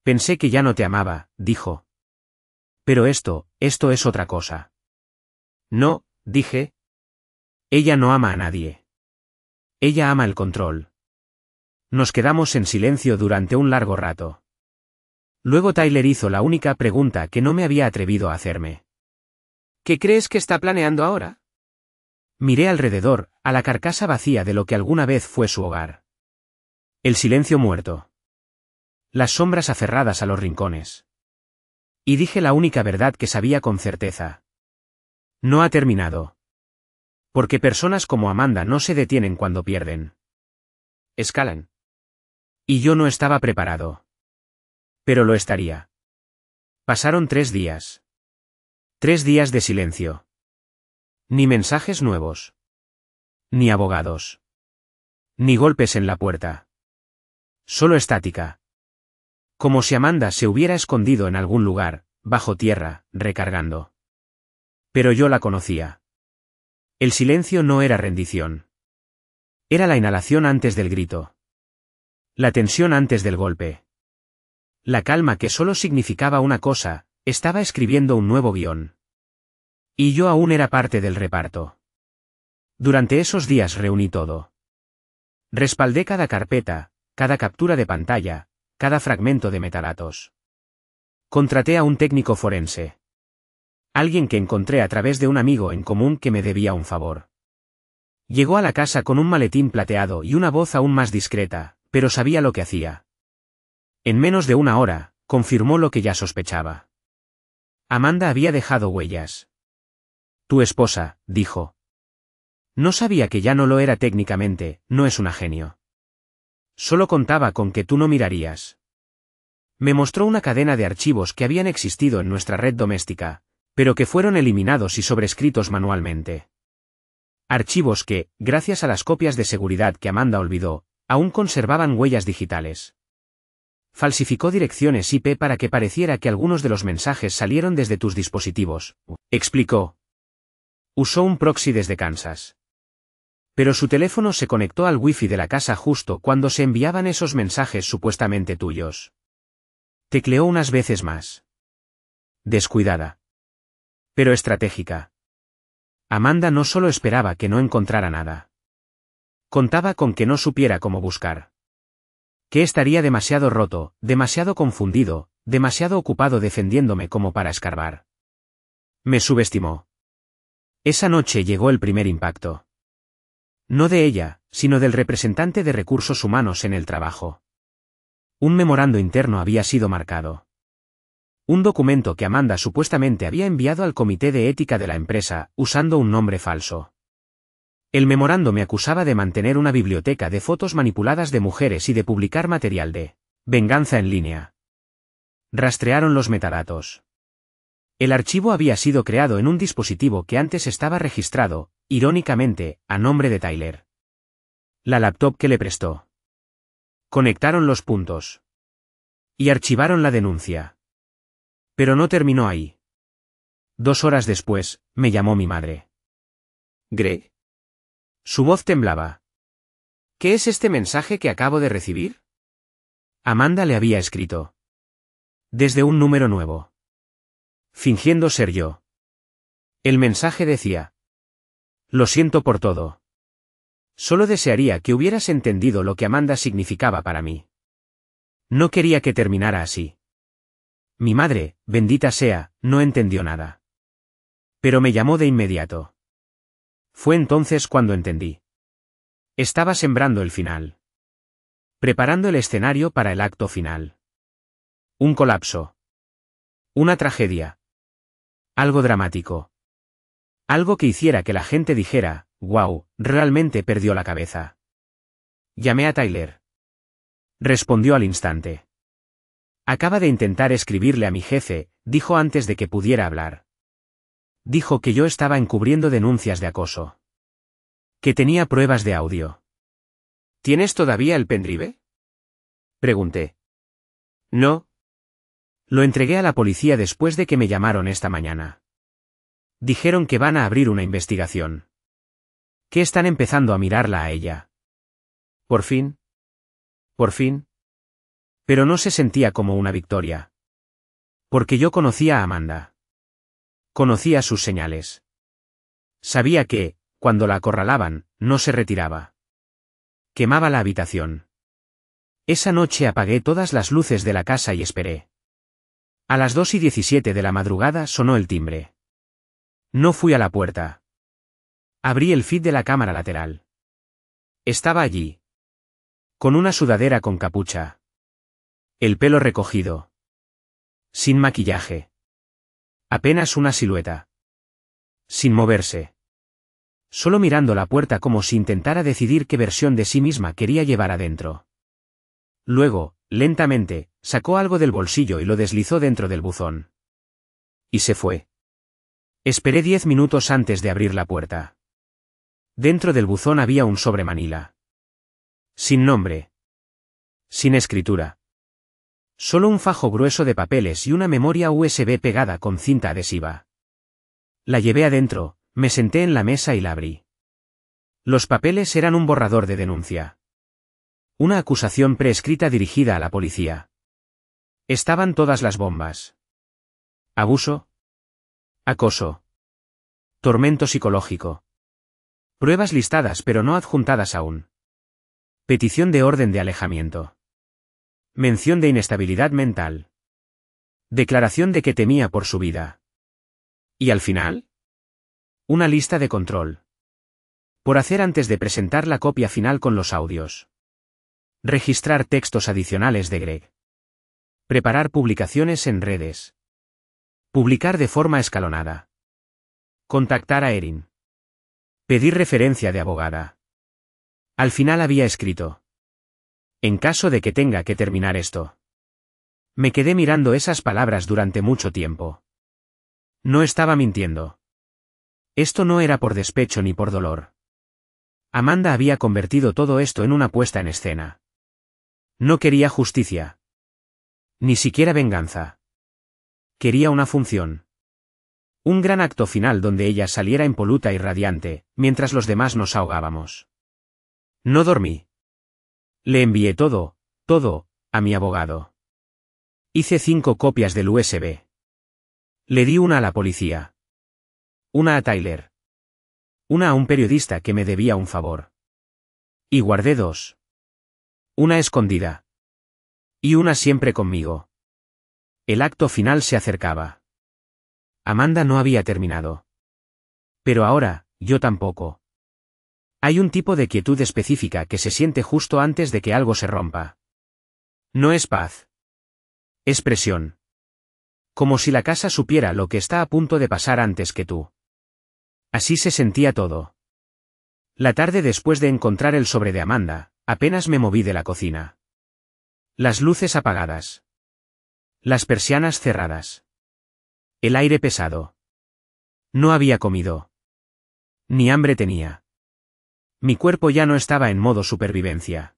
Pensé que ya no te amaba, dijo. Pero esto es otra cosa. No, dije. Ella no ama a nadie. Ella ama el control. Nos quedamos en silencio durante un largo rato. Luego Tyler hizo la única pregunta que no me había atrevido a hacerme. ¿Qué crees que está planeando ahora? Miré alrededor, a la carcasa vacía de lo que alguna vez fue su hogar. El silencio muerto. Las sombras aferradas a los rincones. Y dije la única verdad que sabía con certeza. No ha terminado. Porque personas como Amanda no se detienen cuando pierden. Escalan. Y yo no estaba preparado. Pero lo estaría. Pasaron 3 días. 3 días de silencio. Ni mensajes nuevos. Ni abogados. Ni golpes en la puerta. Solo estática. Como si Amanda se hubiera escondido en algún lugar, bajo tierra, recargando. Pero yo la conocía. El silencio no era rendición. Era la inhalación antes del grito. La tensión antes del golpe. La calma que solo significaba una cosa, estaba escribiendo un nuevo guión. Y yo aún era parte del reparto. Durante esos días reuní todo. Respaldé cada carpeta, cada captura de pantalla, cada fragmento de metadatos. Contraté a un técnico forense. Alguien que encontré a través de un amigo en común que me debía un favor. Llegó a la casa con un maletín plateado y una voz aún más discreta, pero sabía lo que hacía. En menos de 1 hora, confirmó lo que ya sospechaba. Amanda había dejado huellas. Tu esposa, dijo. No sabía que ya no lo era técnicamente, no es una genio. Solo contaba con que tú no mirarías. Me mostró una cadena de archivos que habían existido en nuestra red doméstica, pero que fueron eliminados y sobrescritos manualmente. Archivos que, gracias a las copias de seguridad que Amanda olvidó, aún conservaban huellas digitales. Falsificó direcciones IP para que pareciera que algunos de los mensajes salieron desde tus dispositivos, explicó. Usó un proxy desde Kansas. Pero su teléfono se conectó al wifi de la casa justo cuando se enviaban esos mensajes supuestamente tuyos. Tecleó unas veces más. Descuidada. Pero estratégica. Amanda no solo esperaba que no encontrara nada. Contaba con que no supiera cómo buscar. Que estaría demasiado roto, demasiado confundido, demasiado ocupado defendiéndome como para escarbar. Me subestimó. Esa noche llegó el primer impacto. No de ella, sino del representante de recursos humanos en el trabajo. Un memorando interno había sido marcado. Un documento que Amanda supuestamente había enviado al comité de ética de la empresa, usando un nombre falso. El memorando me acusaba de mantener una biblioteca de fotos manipuladas de mujeres y de publicar material de venganza en línea. Rastrearon los metadatos. El archivo había sido creado en un dispositivo que antes estaba registrado, irónicamente, a nombre de Tyler. La laptop que le prestó. Conectaron los puntos. Y archivaron la denuncia. Pero no terminó ahí. 2 horas después, me llamó mi madre. Greg. Su voz temblaba. ¿Qué es este mensaje que acabo de recibir? Amanda le había escrito. Desde un número nuevo. Fingiendo ser yo. El mensaje decía: lo siento por todo. Solo desearía que hubieras entendido lo que Amanda significaba para mí. No quería que terminara así. Mi madre, bendita sea, no entendió nada. Pero me llamó de inmediato. Fue entonces cuando entendí. Estaba sembrando el final. Preparando el escenario para el acto final. Un colapso. Una tragedia. Algo dramático. Algo que hiciera que la gente dijera: «Wow, realmente perdió la cabeza». Llamé a Tyler. Respondió al instante. Acaba de intentar escribirle a mi jefe, dijo antes de que pudiera hablar. Dijo que yo estaba encubriendo denuncias de acoso. Que tenía pruebas de audio. ¿Tienes todavía el pendrive? Pregunté. No. Lo entregué a la policía después de que me llamaron esta mañana. Dijeron que van a abrir una investigación. Que están empezando a mirarla a ella. Por fin. Por fin. Pero no se sentía como una victoria. Porque yo conocía a Amanda. Conocía sus señales. Sabía que, cuando la acorralaban, no se retiraba. Quemaba la habitación. Esa noche apagué todas las luces de la casa y esperé. A las 2:17 de la madrugada sonó el timbre. No fui a la puerta. Abrí el feed de la cámara lateral. Estaba allí. Con una sudadera con capucha. El pelo recogido. Sin maquillaje. Apenas una silueta. Sin moverse. Solo mirando la puerta como si intentara decidir qué versión de sí misma quería llevar adentro. Luego, lentamente, sacó algo del bolsillo y lo deslizó dentro del buzón. Y se fue. Esperé 10 minutos antes de abrir la puerta. Dentro del buzón había un sobre manila. Sin nombre. Sin escritura. Solo un fajo grueso de papeles y una memoria USB pegada con cinta adhesiva. La llevé adentro, me senté en la mesa y la abrí. Los papeles eran un borrador de denuncia. Una acusación preescrita dirigida a la policía. Estaban todas las bombas. Abuso. Acoso. Tormento psicológico. Pruebas listadas pero no adjuntadas aún. Petición de orden de alejamiento. Mención de inestabilidad mental. Declaración de que temía por su vida. ¿Y al final? Una lista de control. Por hacer antes de presentar la copia final con los audios. Registrar textos adicionales de Greg. Preparar publicaciones en redes. Publicar de forma escalonada. Contactar a Erin. Pedir referencia de abogada. Al final había escrito: en caso de que tenga que terminar esto. Me quedé mirando esas palabras durante mucho tiempo. No estaba mintiendo. Esto no era por despecho ni por dolor. Amanda había convertido todo esto en una puesta en escena. No quería justicia. Ni siquiera venganza. Quería una función. Un gran acto final donde ella saliera impoluta y radiante, mientras los demás nos ahogábamos. No dormí. Le envié todo, a mi abogado. Hice 5 copias del USB. Le di una a la policía. Una a Tyler. Una a un periodista que me debía un favor. Y guardé 2. Una escondida. Y una siempre conmigo. El acto final se acercaba. Amanda no había terminado. Pero ahora, yo tampoco. Hay un tipo de quietud específica que se siente justo antes de que algo se rompa. No es paz. Es presión. Como si la casa supiera lo que está a punto de pasar antes que tú. Así se sentía todo. La tarde después de encontrar el sobre de Amanda, apenas me moví de la cocina. Las luces apagadas. Las persianas cerradas. El aire pesado. No había comido. Ni hambre tenía. Mi cuerpo ya no estaba en modo supervivencia.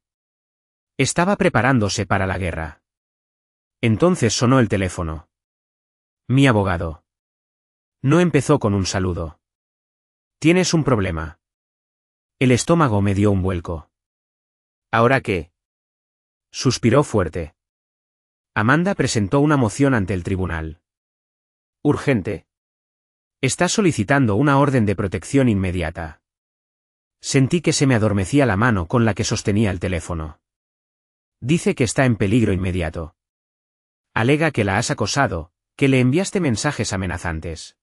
Estaba preparándose para la guerra. Entonces sonó el teléfono. Mi abogado. No empezó con un saludo. ¿Tienes un problema? El estómago me dio un vuelco. ¿Ahora qué? Suspiró fuerte. Amanda presentó una moción ante el tribunal. Urgente. Está solicitando una orden de protección inmediata. Sentí que se me adormecía la mano con la que sostenía el teléfono. Dice que está en peligro inmediato. Alega que la has acosado, que le enviaste mensajes amenazantes.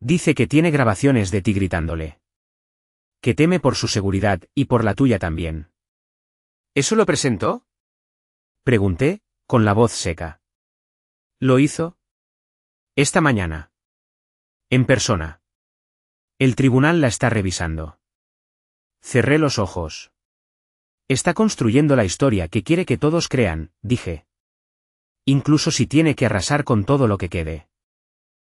Dice que tiene grabaciones de ti gritándole. Que teme por su seguridad y por la tuya también. ¿Eso lo presentó? Pregunté, con la voz seca. ¿Lo hizo? Esta mañana. En persona. El tribunal la está revisando. Cerré los ojos. Está construyendo la historia que quiere que todos crean, dije. Incluso si tiene que arrasar con todo lo que quede.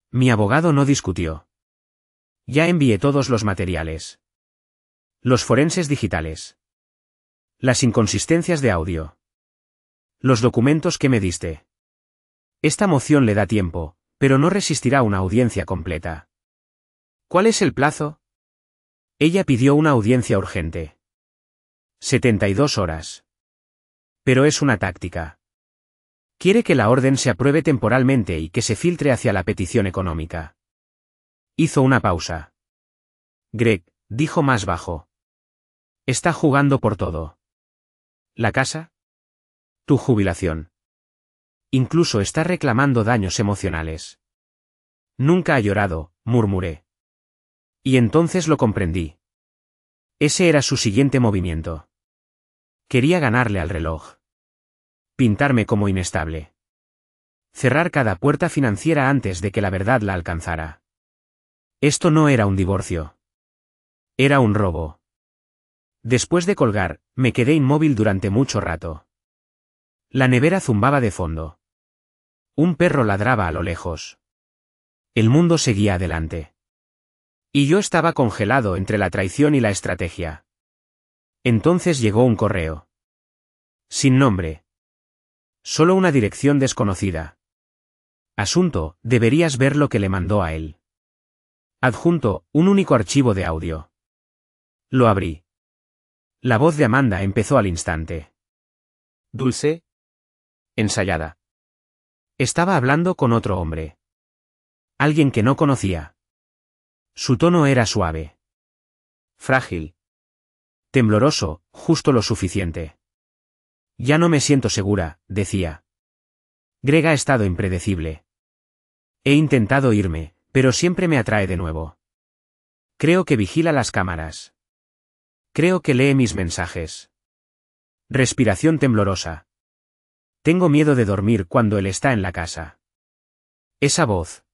Mi abogado no discutió. Ya envié todos los materiales. Los forenses digitales. Las inconsistencias de audio. Los documentos que me diste. Esta moción le da tiempo, pero no resistirá una audiencia completa. ¿Cuál es el plazo? Ella pidió una audiencia urgente. 72 horas. Pero es una táctica. Quiere que la orden se apruebe temporalmente y que se filtre hacia la petición económica. Hizo una pausa. Greg, dijo más bajo. Está jugando por todo. ¿La casa? Tu jubilación. Incluso está reclamando daños emocionales. Nunca ha llorado, murmuré. Y entonces lo comprendí. Ese era su siguiente movimiento. Quería ganarle al reloj. Pintarme como inestable. Cerrar cada puerta financiera antes de que la verdad la alcanzara. Esto no era un divorcio. Era un robo. Después de colgar, me quedé inmóvil durante mucho rato. La nevera zumbaba de fondo. Un perro ladraba a lo lejos. El mundo seguía adelante. Y yo estaba congelado entre la traición y la estrategia. Entonces llegó un correo. Sin nombre. Solo una dirección desconocida. Asunto, deberías ver lo que le mandó a él. Adjunto, un único archivo de audio. Lo abrí. La voz de Amanda empezó al instante. Dulce. Ensayada. Estaba hablando con otro hombre. Alguien que no conocía. Su tono era suave. Frágil. Tembloroso, justo lo suficiente. Ya no me siento segura, decía. Greg ha estado impredecible. He intentado irme, pero siempre me atrae de nuevo. Creo que vigila las cámaras. Creo que lee mis mensajes. Respiración temblorosa. Tengo miedo de dormir cuando él está en la casa. Esa voz.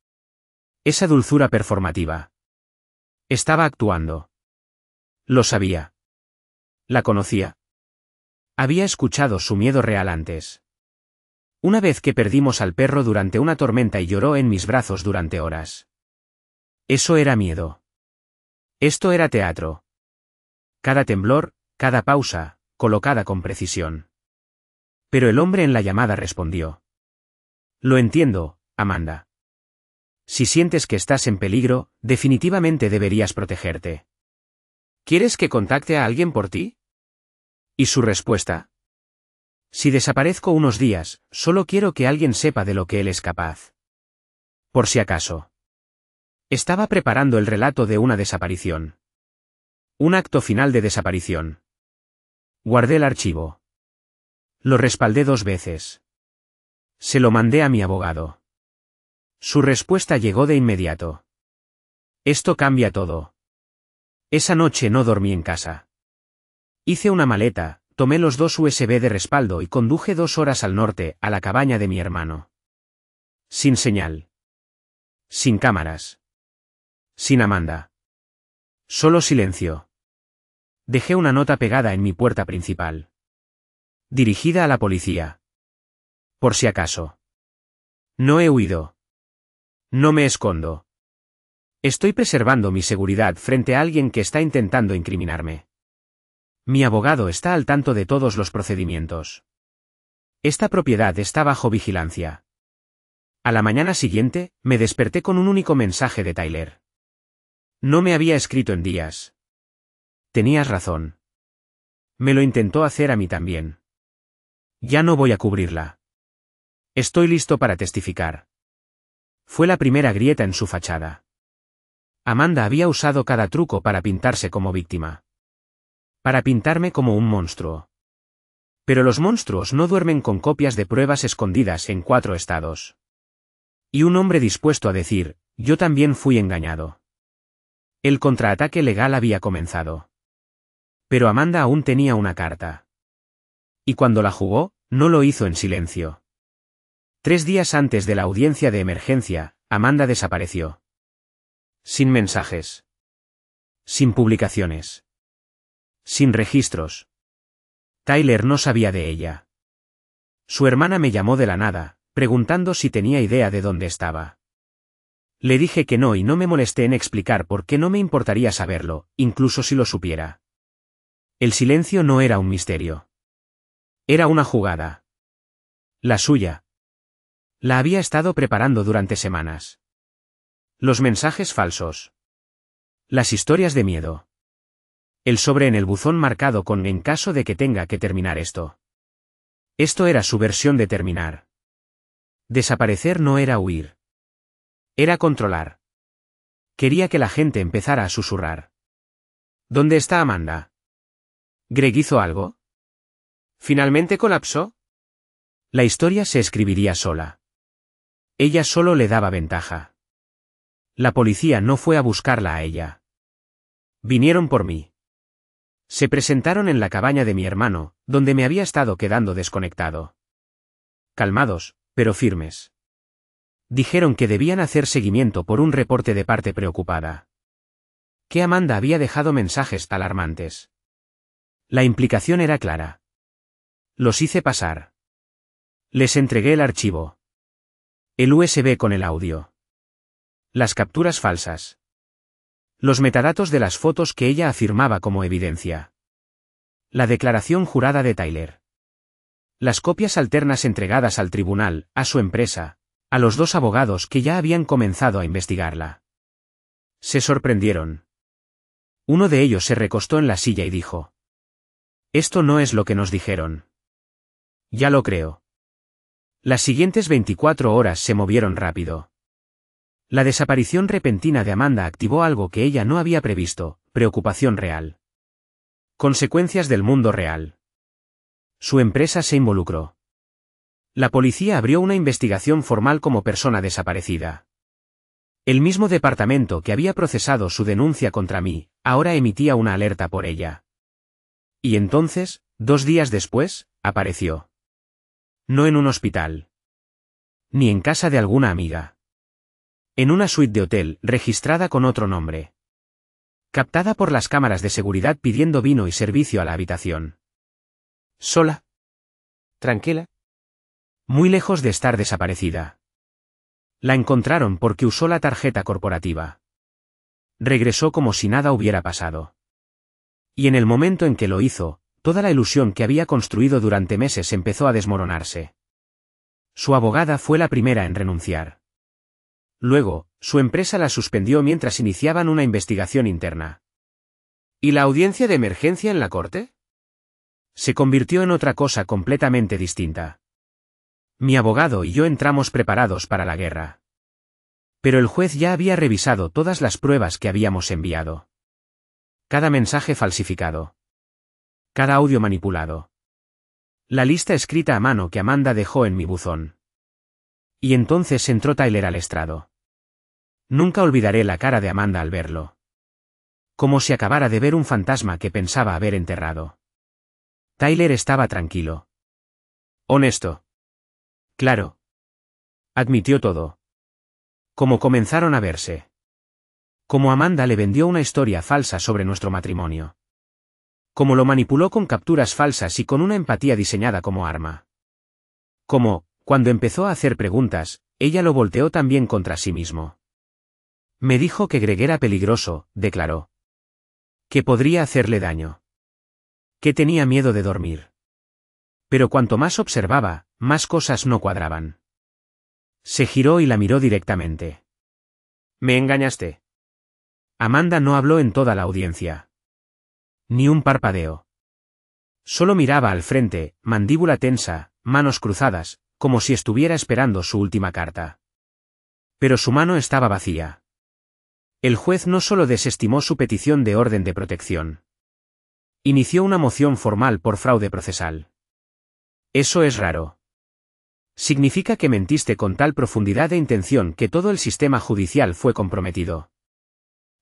Esa dulzura performativa. Estaba actuando. Lo sabía. La conocía. Había escuchado su miedo real antes. Una vez que perdimos al perro durante una tormenta y lloró en mis brazos durante horas. Eso era miedo. Esto era teatro. Cada temblor, cada pausa, colocada con precisión. Pero el hombre en la llamada respondió. Lo entiendo, Amanda. Si sientes que estás en peligro, definitivamente deberías protegerte. ¿Quieres que contacte a alguien por ti? ¿Y su respuesta? Si desaparezco unos días, solo quiero que alguien sepa de lo que él es capaz. Por si acaso. Estaba preparando el relato de una desaparición. Un acto final de desaparición. Guardé el archivo. Lo respaldé 2 veces. Se lo mandé a mi abogado. Su respuesta llegó de inmediato. Esto cambia todo. Esa noche no dormí en casa. Hice una maleta, tomé los 2 USB de respaldo y conduje 2 horas al norte, a la cabaña de mi hermano. Sin señal. Sin cámaras. Sin Amanda. Solo silencio. Dejé una nota pegada en mi puerta principal. Dirigida a la policía. Por si acaso. No he huido. No me escondo. Estoy preservando mi seguridad frente a alguien que está intentando incriminarme. Mi abogado está al tanto de todos los procedimientos. Esta propiedad está bajo vigilancia. A la mañana siguiente, me desperté con un único mensaje de Tyler. No me había escrito en días. Tenías razón. Me lo intentó hacer a mí también. Ya no voy a cubrirla. Estoy listo para testificar. Fue la primera grieta en su fachada. Amanda había usado cada truco para pintarse como víctima. Para pintarme como un monstruo. Pero los monstruos no duermen con copias de pruebas escondidas en 4 estados. Y un hombre dispuesto a decir, yo también fui engañado. El contraataque legal había comenzado. Pero Amanda aún tenía una carta. Y cuando la jugó, no lo hizo en silencio. 3 días antes de la audiencia de emergencia, Amanda desapareció. Sin mensajes. Sin publicaciones. Sin registros. Tyler no sabía de ella. Su hermana me llamó de la nada, preguntando si tenía idea de dónde estaba. Le dije que no y no me molesté en explicar por qué no me importaría saberlo, incluso si lo supiera. El silencio no era un misterio. Era una jugada. La suya. La había estado preparando durante semanas. Los mensajes falsos. Las historias de miedo. El sobre en el buzón marcado con en caso de que tenga que terminar esto. Esto era su versión de terminar. Desaparecer no era huir. Era controlar. Quería que la gente empezara a susurrar. ¿Dónde está Amanda? ¿Greg hizo algo? ¿Finalmente colapsó? La historia se escribiría sola. Ella solo le daba ventaja. La policía no fue a buscarla a ella. Vinieron por mí. Se presentaron en la cabaña de mi hermano, donde me había estado quedando desconectado. Calmados, pero firmes. Dijeron que debían hacer seguimiento por un reporte de parte preocupada. Que Amanda había dejado mensajes alarmantes. La implicación era clara. Los hice pasar. Les entregué el archivo. El USB con el audio. Las capturas falsas. Los metadatos de las fotos que ella afirmaba como evidencia. La declaración jurada de Tyler. Las copias alternas entregadas al tribunal, a su empresa, a los 2 abogados que ya habían comenzado a investigarla. Se sorprendieron. Uno de ellos se recostó en la silla y dijo: esto no es lo que nos dijeron. Ya lo creo. Las siguientes 24 horas se movieron rápido. La desaparición repentina de Amanda activó algo que ella no había previsto: preocupación real. Consecuencias del mundo real. Su empresa se involucró. La policía abrió una investigación formal como persona desaparecida. El mismo departamento que había procesado su denuncia contra mí, ahora emitía una alerta por ella. Y entonces, 2 días después, apareció. No en un hospital. Ni en casa de alguna amiga. En una suite de hotel, registrada con otro nombre. Captada por las cámaras de seguridad pidiendo vino y servicio a la habitación. Sola. Tranquila. Muy lejos de estar desaparecida. La encontraron porque usó la tarjeta corporativa. Regresó como si nada hubiera pasado. Y en el momento en que lo hizo, toda la ilusión que había construido durante meses empezó a desmoronarse. Su abogada fue la primera en renunciar. Luego, su empresa la suspendió mientras iniciaban una investigación interna. ¿Y la audiencia de emergencia en la corte? Se convirtió en otra cosa completamente distinta. Mi abogado y yo entramos preparados para la guerra. Pero el juez ya había revisado todas las pruebas que habíamos enviado. Cada mensaje falsificado. Cada audio manipulado. La lista escrita a mano que Amanda dejó en mi buzón. Y entonces entró Tyler al estrado. Nunca olvidaré la cara de Amanda al verlo. Como si acabara de ver un fantasma que pensaba haber enterrado. Tyler estaba tranquilo. Honesto. Claro. Admitió todo. Cómo comenzaron a verse. Cómo Amanda le vendió una historia falsa sobre nuestro matrimonio. Cómo lo manipuló con capturas falsas y con una empatía diseñada como arma. Cómo, cuando empezó a hacer preguntas, ella lo volteó también contra sí mismo. Me dijo que Greg era peligroso, declaró. Que podría hacerle daño. que tenía miedo de dormir. Pero cuanto más observaba, más cosas no cuadraban. Se giró y la miró directamente. Me engañaste. Amanda no habló en toda la audiencia. Ni un parpadeo. Solo miraba al frente, mandíbula tensa, manos cruzadas, como si estuviera esperando su última carta. Pero su mano estaba vacía. El juez no solo desestimó su petición de orden de protección. Inició una moción formal por fraude procesal. Eso es raro. Significa que mentiste con tal profundidad e intención que todo el sistema judicial fue comprometido.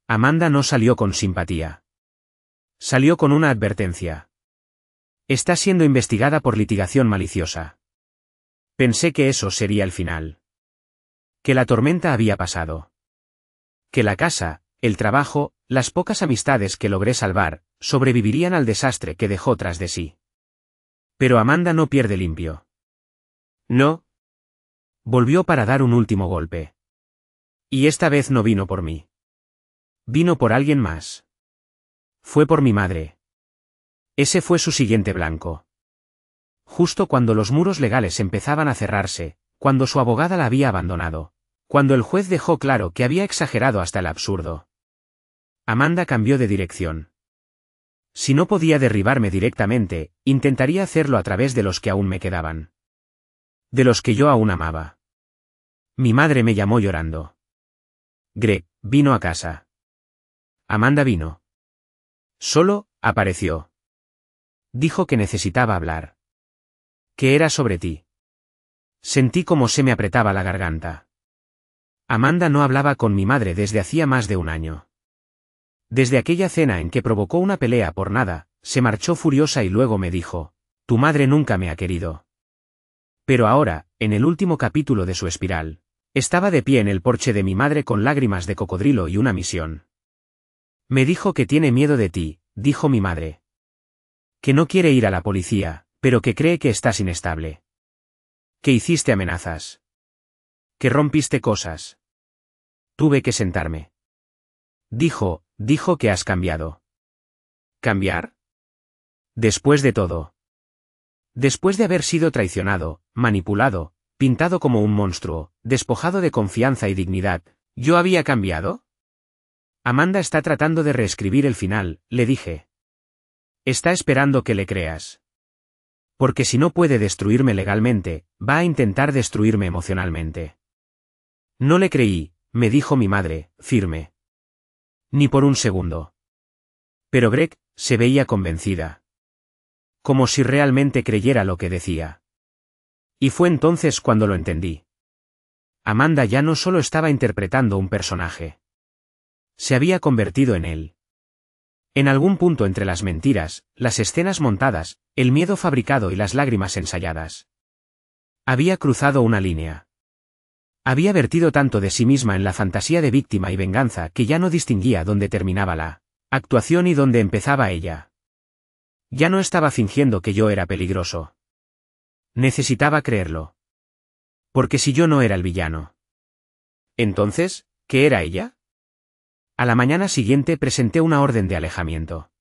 Amanda no salió con simpatía. Salió con una advertencia. Está siendo investigada por litigación maliciosa. Pensé que eso sería el final. Que la tormenta había pasado. Que la casa, el trabajo, las pocas amistades que logré salvar, sobrevivirían al desastre que dejó tras de sí. Pero Amanda no pierde limpio. No. Volvió para dar un último golpe. Y esta vez no vino por mí. Vino por alguien más. Fue por mi madre. Ese fue su siguiente blanco. Justo cuando los muros legales empezaban a cerrarse, cuando su abogada la había abandonado, cuando el juez dejó claro que había exagerado hasta el absurdo. Amanda cambió de dirección. Si no podía derribarme directamente, intentaría hacerlo a través de los que aún me quedaban. De los que yo aún amaba. Mi madre me llamó llorando. Greg vino a casa. Amanda vino. Solo, apareció. Dijo que necesitaba hablar. Que era sobre ti. Sentí como se me apretaba la garganta. Amanda no hablaba con mi madre desde hacía más de un año. Desde aquella cena en que provocó una pelea por nada, se marchó furiosa y luego me dijo, tu madre nunca me ha querido. Pero ahora, en el último capítulo de su espiral, estaba de pie en el porche de mi madre con lágrimas de cocodrilo y una misión. Me dijo que tiene miedo de ti, dijo mi madre. Que no quiere ir a la policía, pero que cree que estás inestable. Que hiciste amenazas. Que rompiste cosas. Tuve que sentarme. Dijo que has cambiado. ¿Cambiar? Después de todo. Después de haber sido traicionado, manipulado, pintado como un monstruo, despojado de confianza y dignidad, ¿yo había cambiado? Amanda está tratando de reescribir el final, le dije. Está esperando que le creas. Porque si no puede destruirme legalmente, va a intentar destruirme emocionalmente. No le creí, me dijo mi madre, firme. Ni por un segundo. Pero Greg se veía convencida. Como si realmente creyera lo que decía. Y fue entonces cuando lo entendí. Amanda ya no solo estaba interpretando un personaje. Se había convertido en él. En algún punto entre las mentiras, las escenas montadas, el miedo fabricado y las lágrimas ensayadas. Había cruzado una línea. Había vertido tanto de sí misma en la fantasía de víctima y venganza que ya no distinguía dónde terminaba la actuación y dónde empezaba ella. Ya no estaba fingiendo que yo era peligroso. Necesitaba creerlo. Porque si yo no era el villano. Entonces, ¿qué era ella? A la mañana siguiente presenté una orden de alejamiento.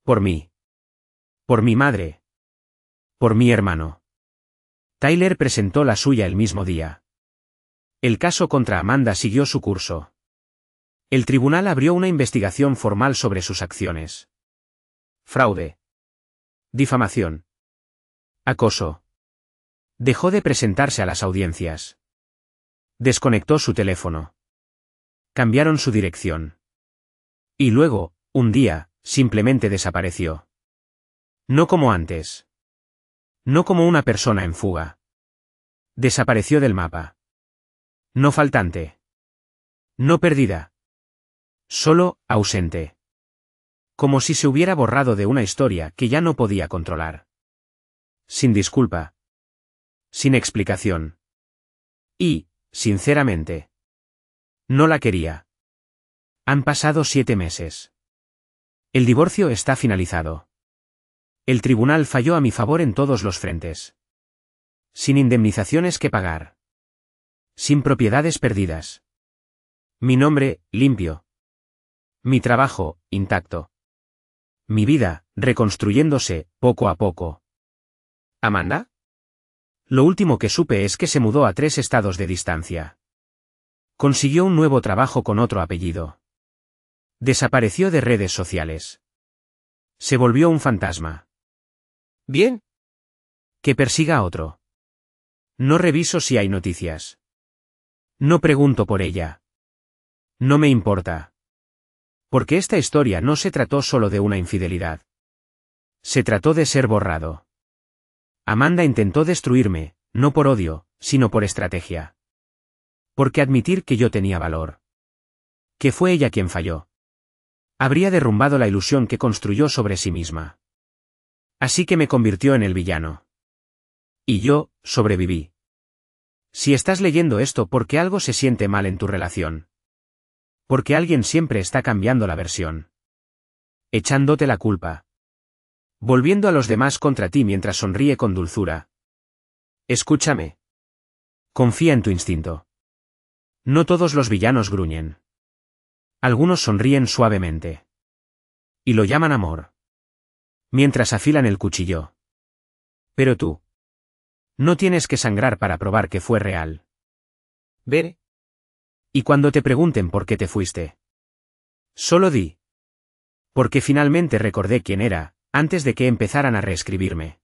Por mí. Por mi madre. Por mi hermano. Tyler presentó la suya el mismo día. El caso contra Amanda siguió su curso. El tribunal abrió una investigación formal sobre sus acciones. Fraude. Difamación. Acoso. Dejó de presentarse a las audiencias. Desconectó su teléfono. Cambiaron su dirección. Y luego, un día, simplemente desapareció. No como antes. No como una persona en fuga. Desapareció del mapa. No faltante. No perdida. Solo, ausente. Como si se hubiera borrado de una historia que ya no podía controlar. Sin disculpa. Sin explicación. Y, sinceramente, no la quería. Han pasado 7 meses. El divorcio está finalizado. El tribunal falló a mi favor en todos los frentes. Sin indemnizaciones que pagar. Sin propiedades perdidas. Mi nombre, limpio. Mi trabajo, intacto. Mi vida, reconstruyéndose, poco a poco. ¿Amanda? Lo último que supe es que se mudó a 3 estados de distancia. Consiguió un nuevo trabajo con otro apellido. Desapareció de redes sociales. Se volvió un fantasma. Bien. Que persiga a otro. No reviso si hay noticias. No pregunto por ella. No me importa. Porque esta historia no se trató solo de una infidelidad. Se trató de ser borrado. Amanda intentó destruirme, no por odio, sino por estrategia. Porque admitir que yo tenía valor. Que fue ella quien falló. Habría derrumbado la ilusión que construyó sobre sí misma. Así que me convirtió en el villano. Y yo, sobreviví. Si estás leyendo esto porque algo se siente mal en tu relación. Porque alguien siempre está cambiando la versión. Echándote la culpa. Volviendo a los demás contra ti mientras sonríe con dulzura. Escúchame. Confía en tu instinto. No todos los villanos gruñen. Algunos sonríen suavemente. Y lo llaman amor. Mientras afilan el cuchillo. Pero tú. No tienes que sangrar para probar que fue real. Veré. Y cuando te pregunten por qué te fuiste. Solo di. Porque finalmente recordé quién era, antes de que empezaran a reescribirme.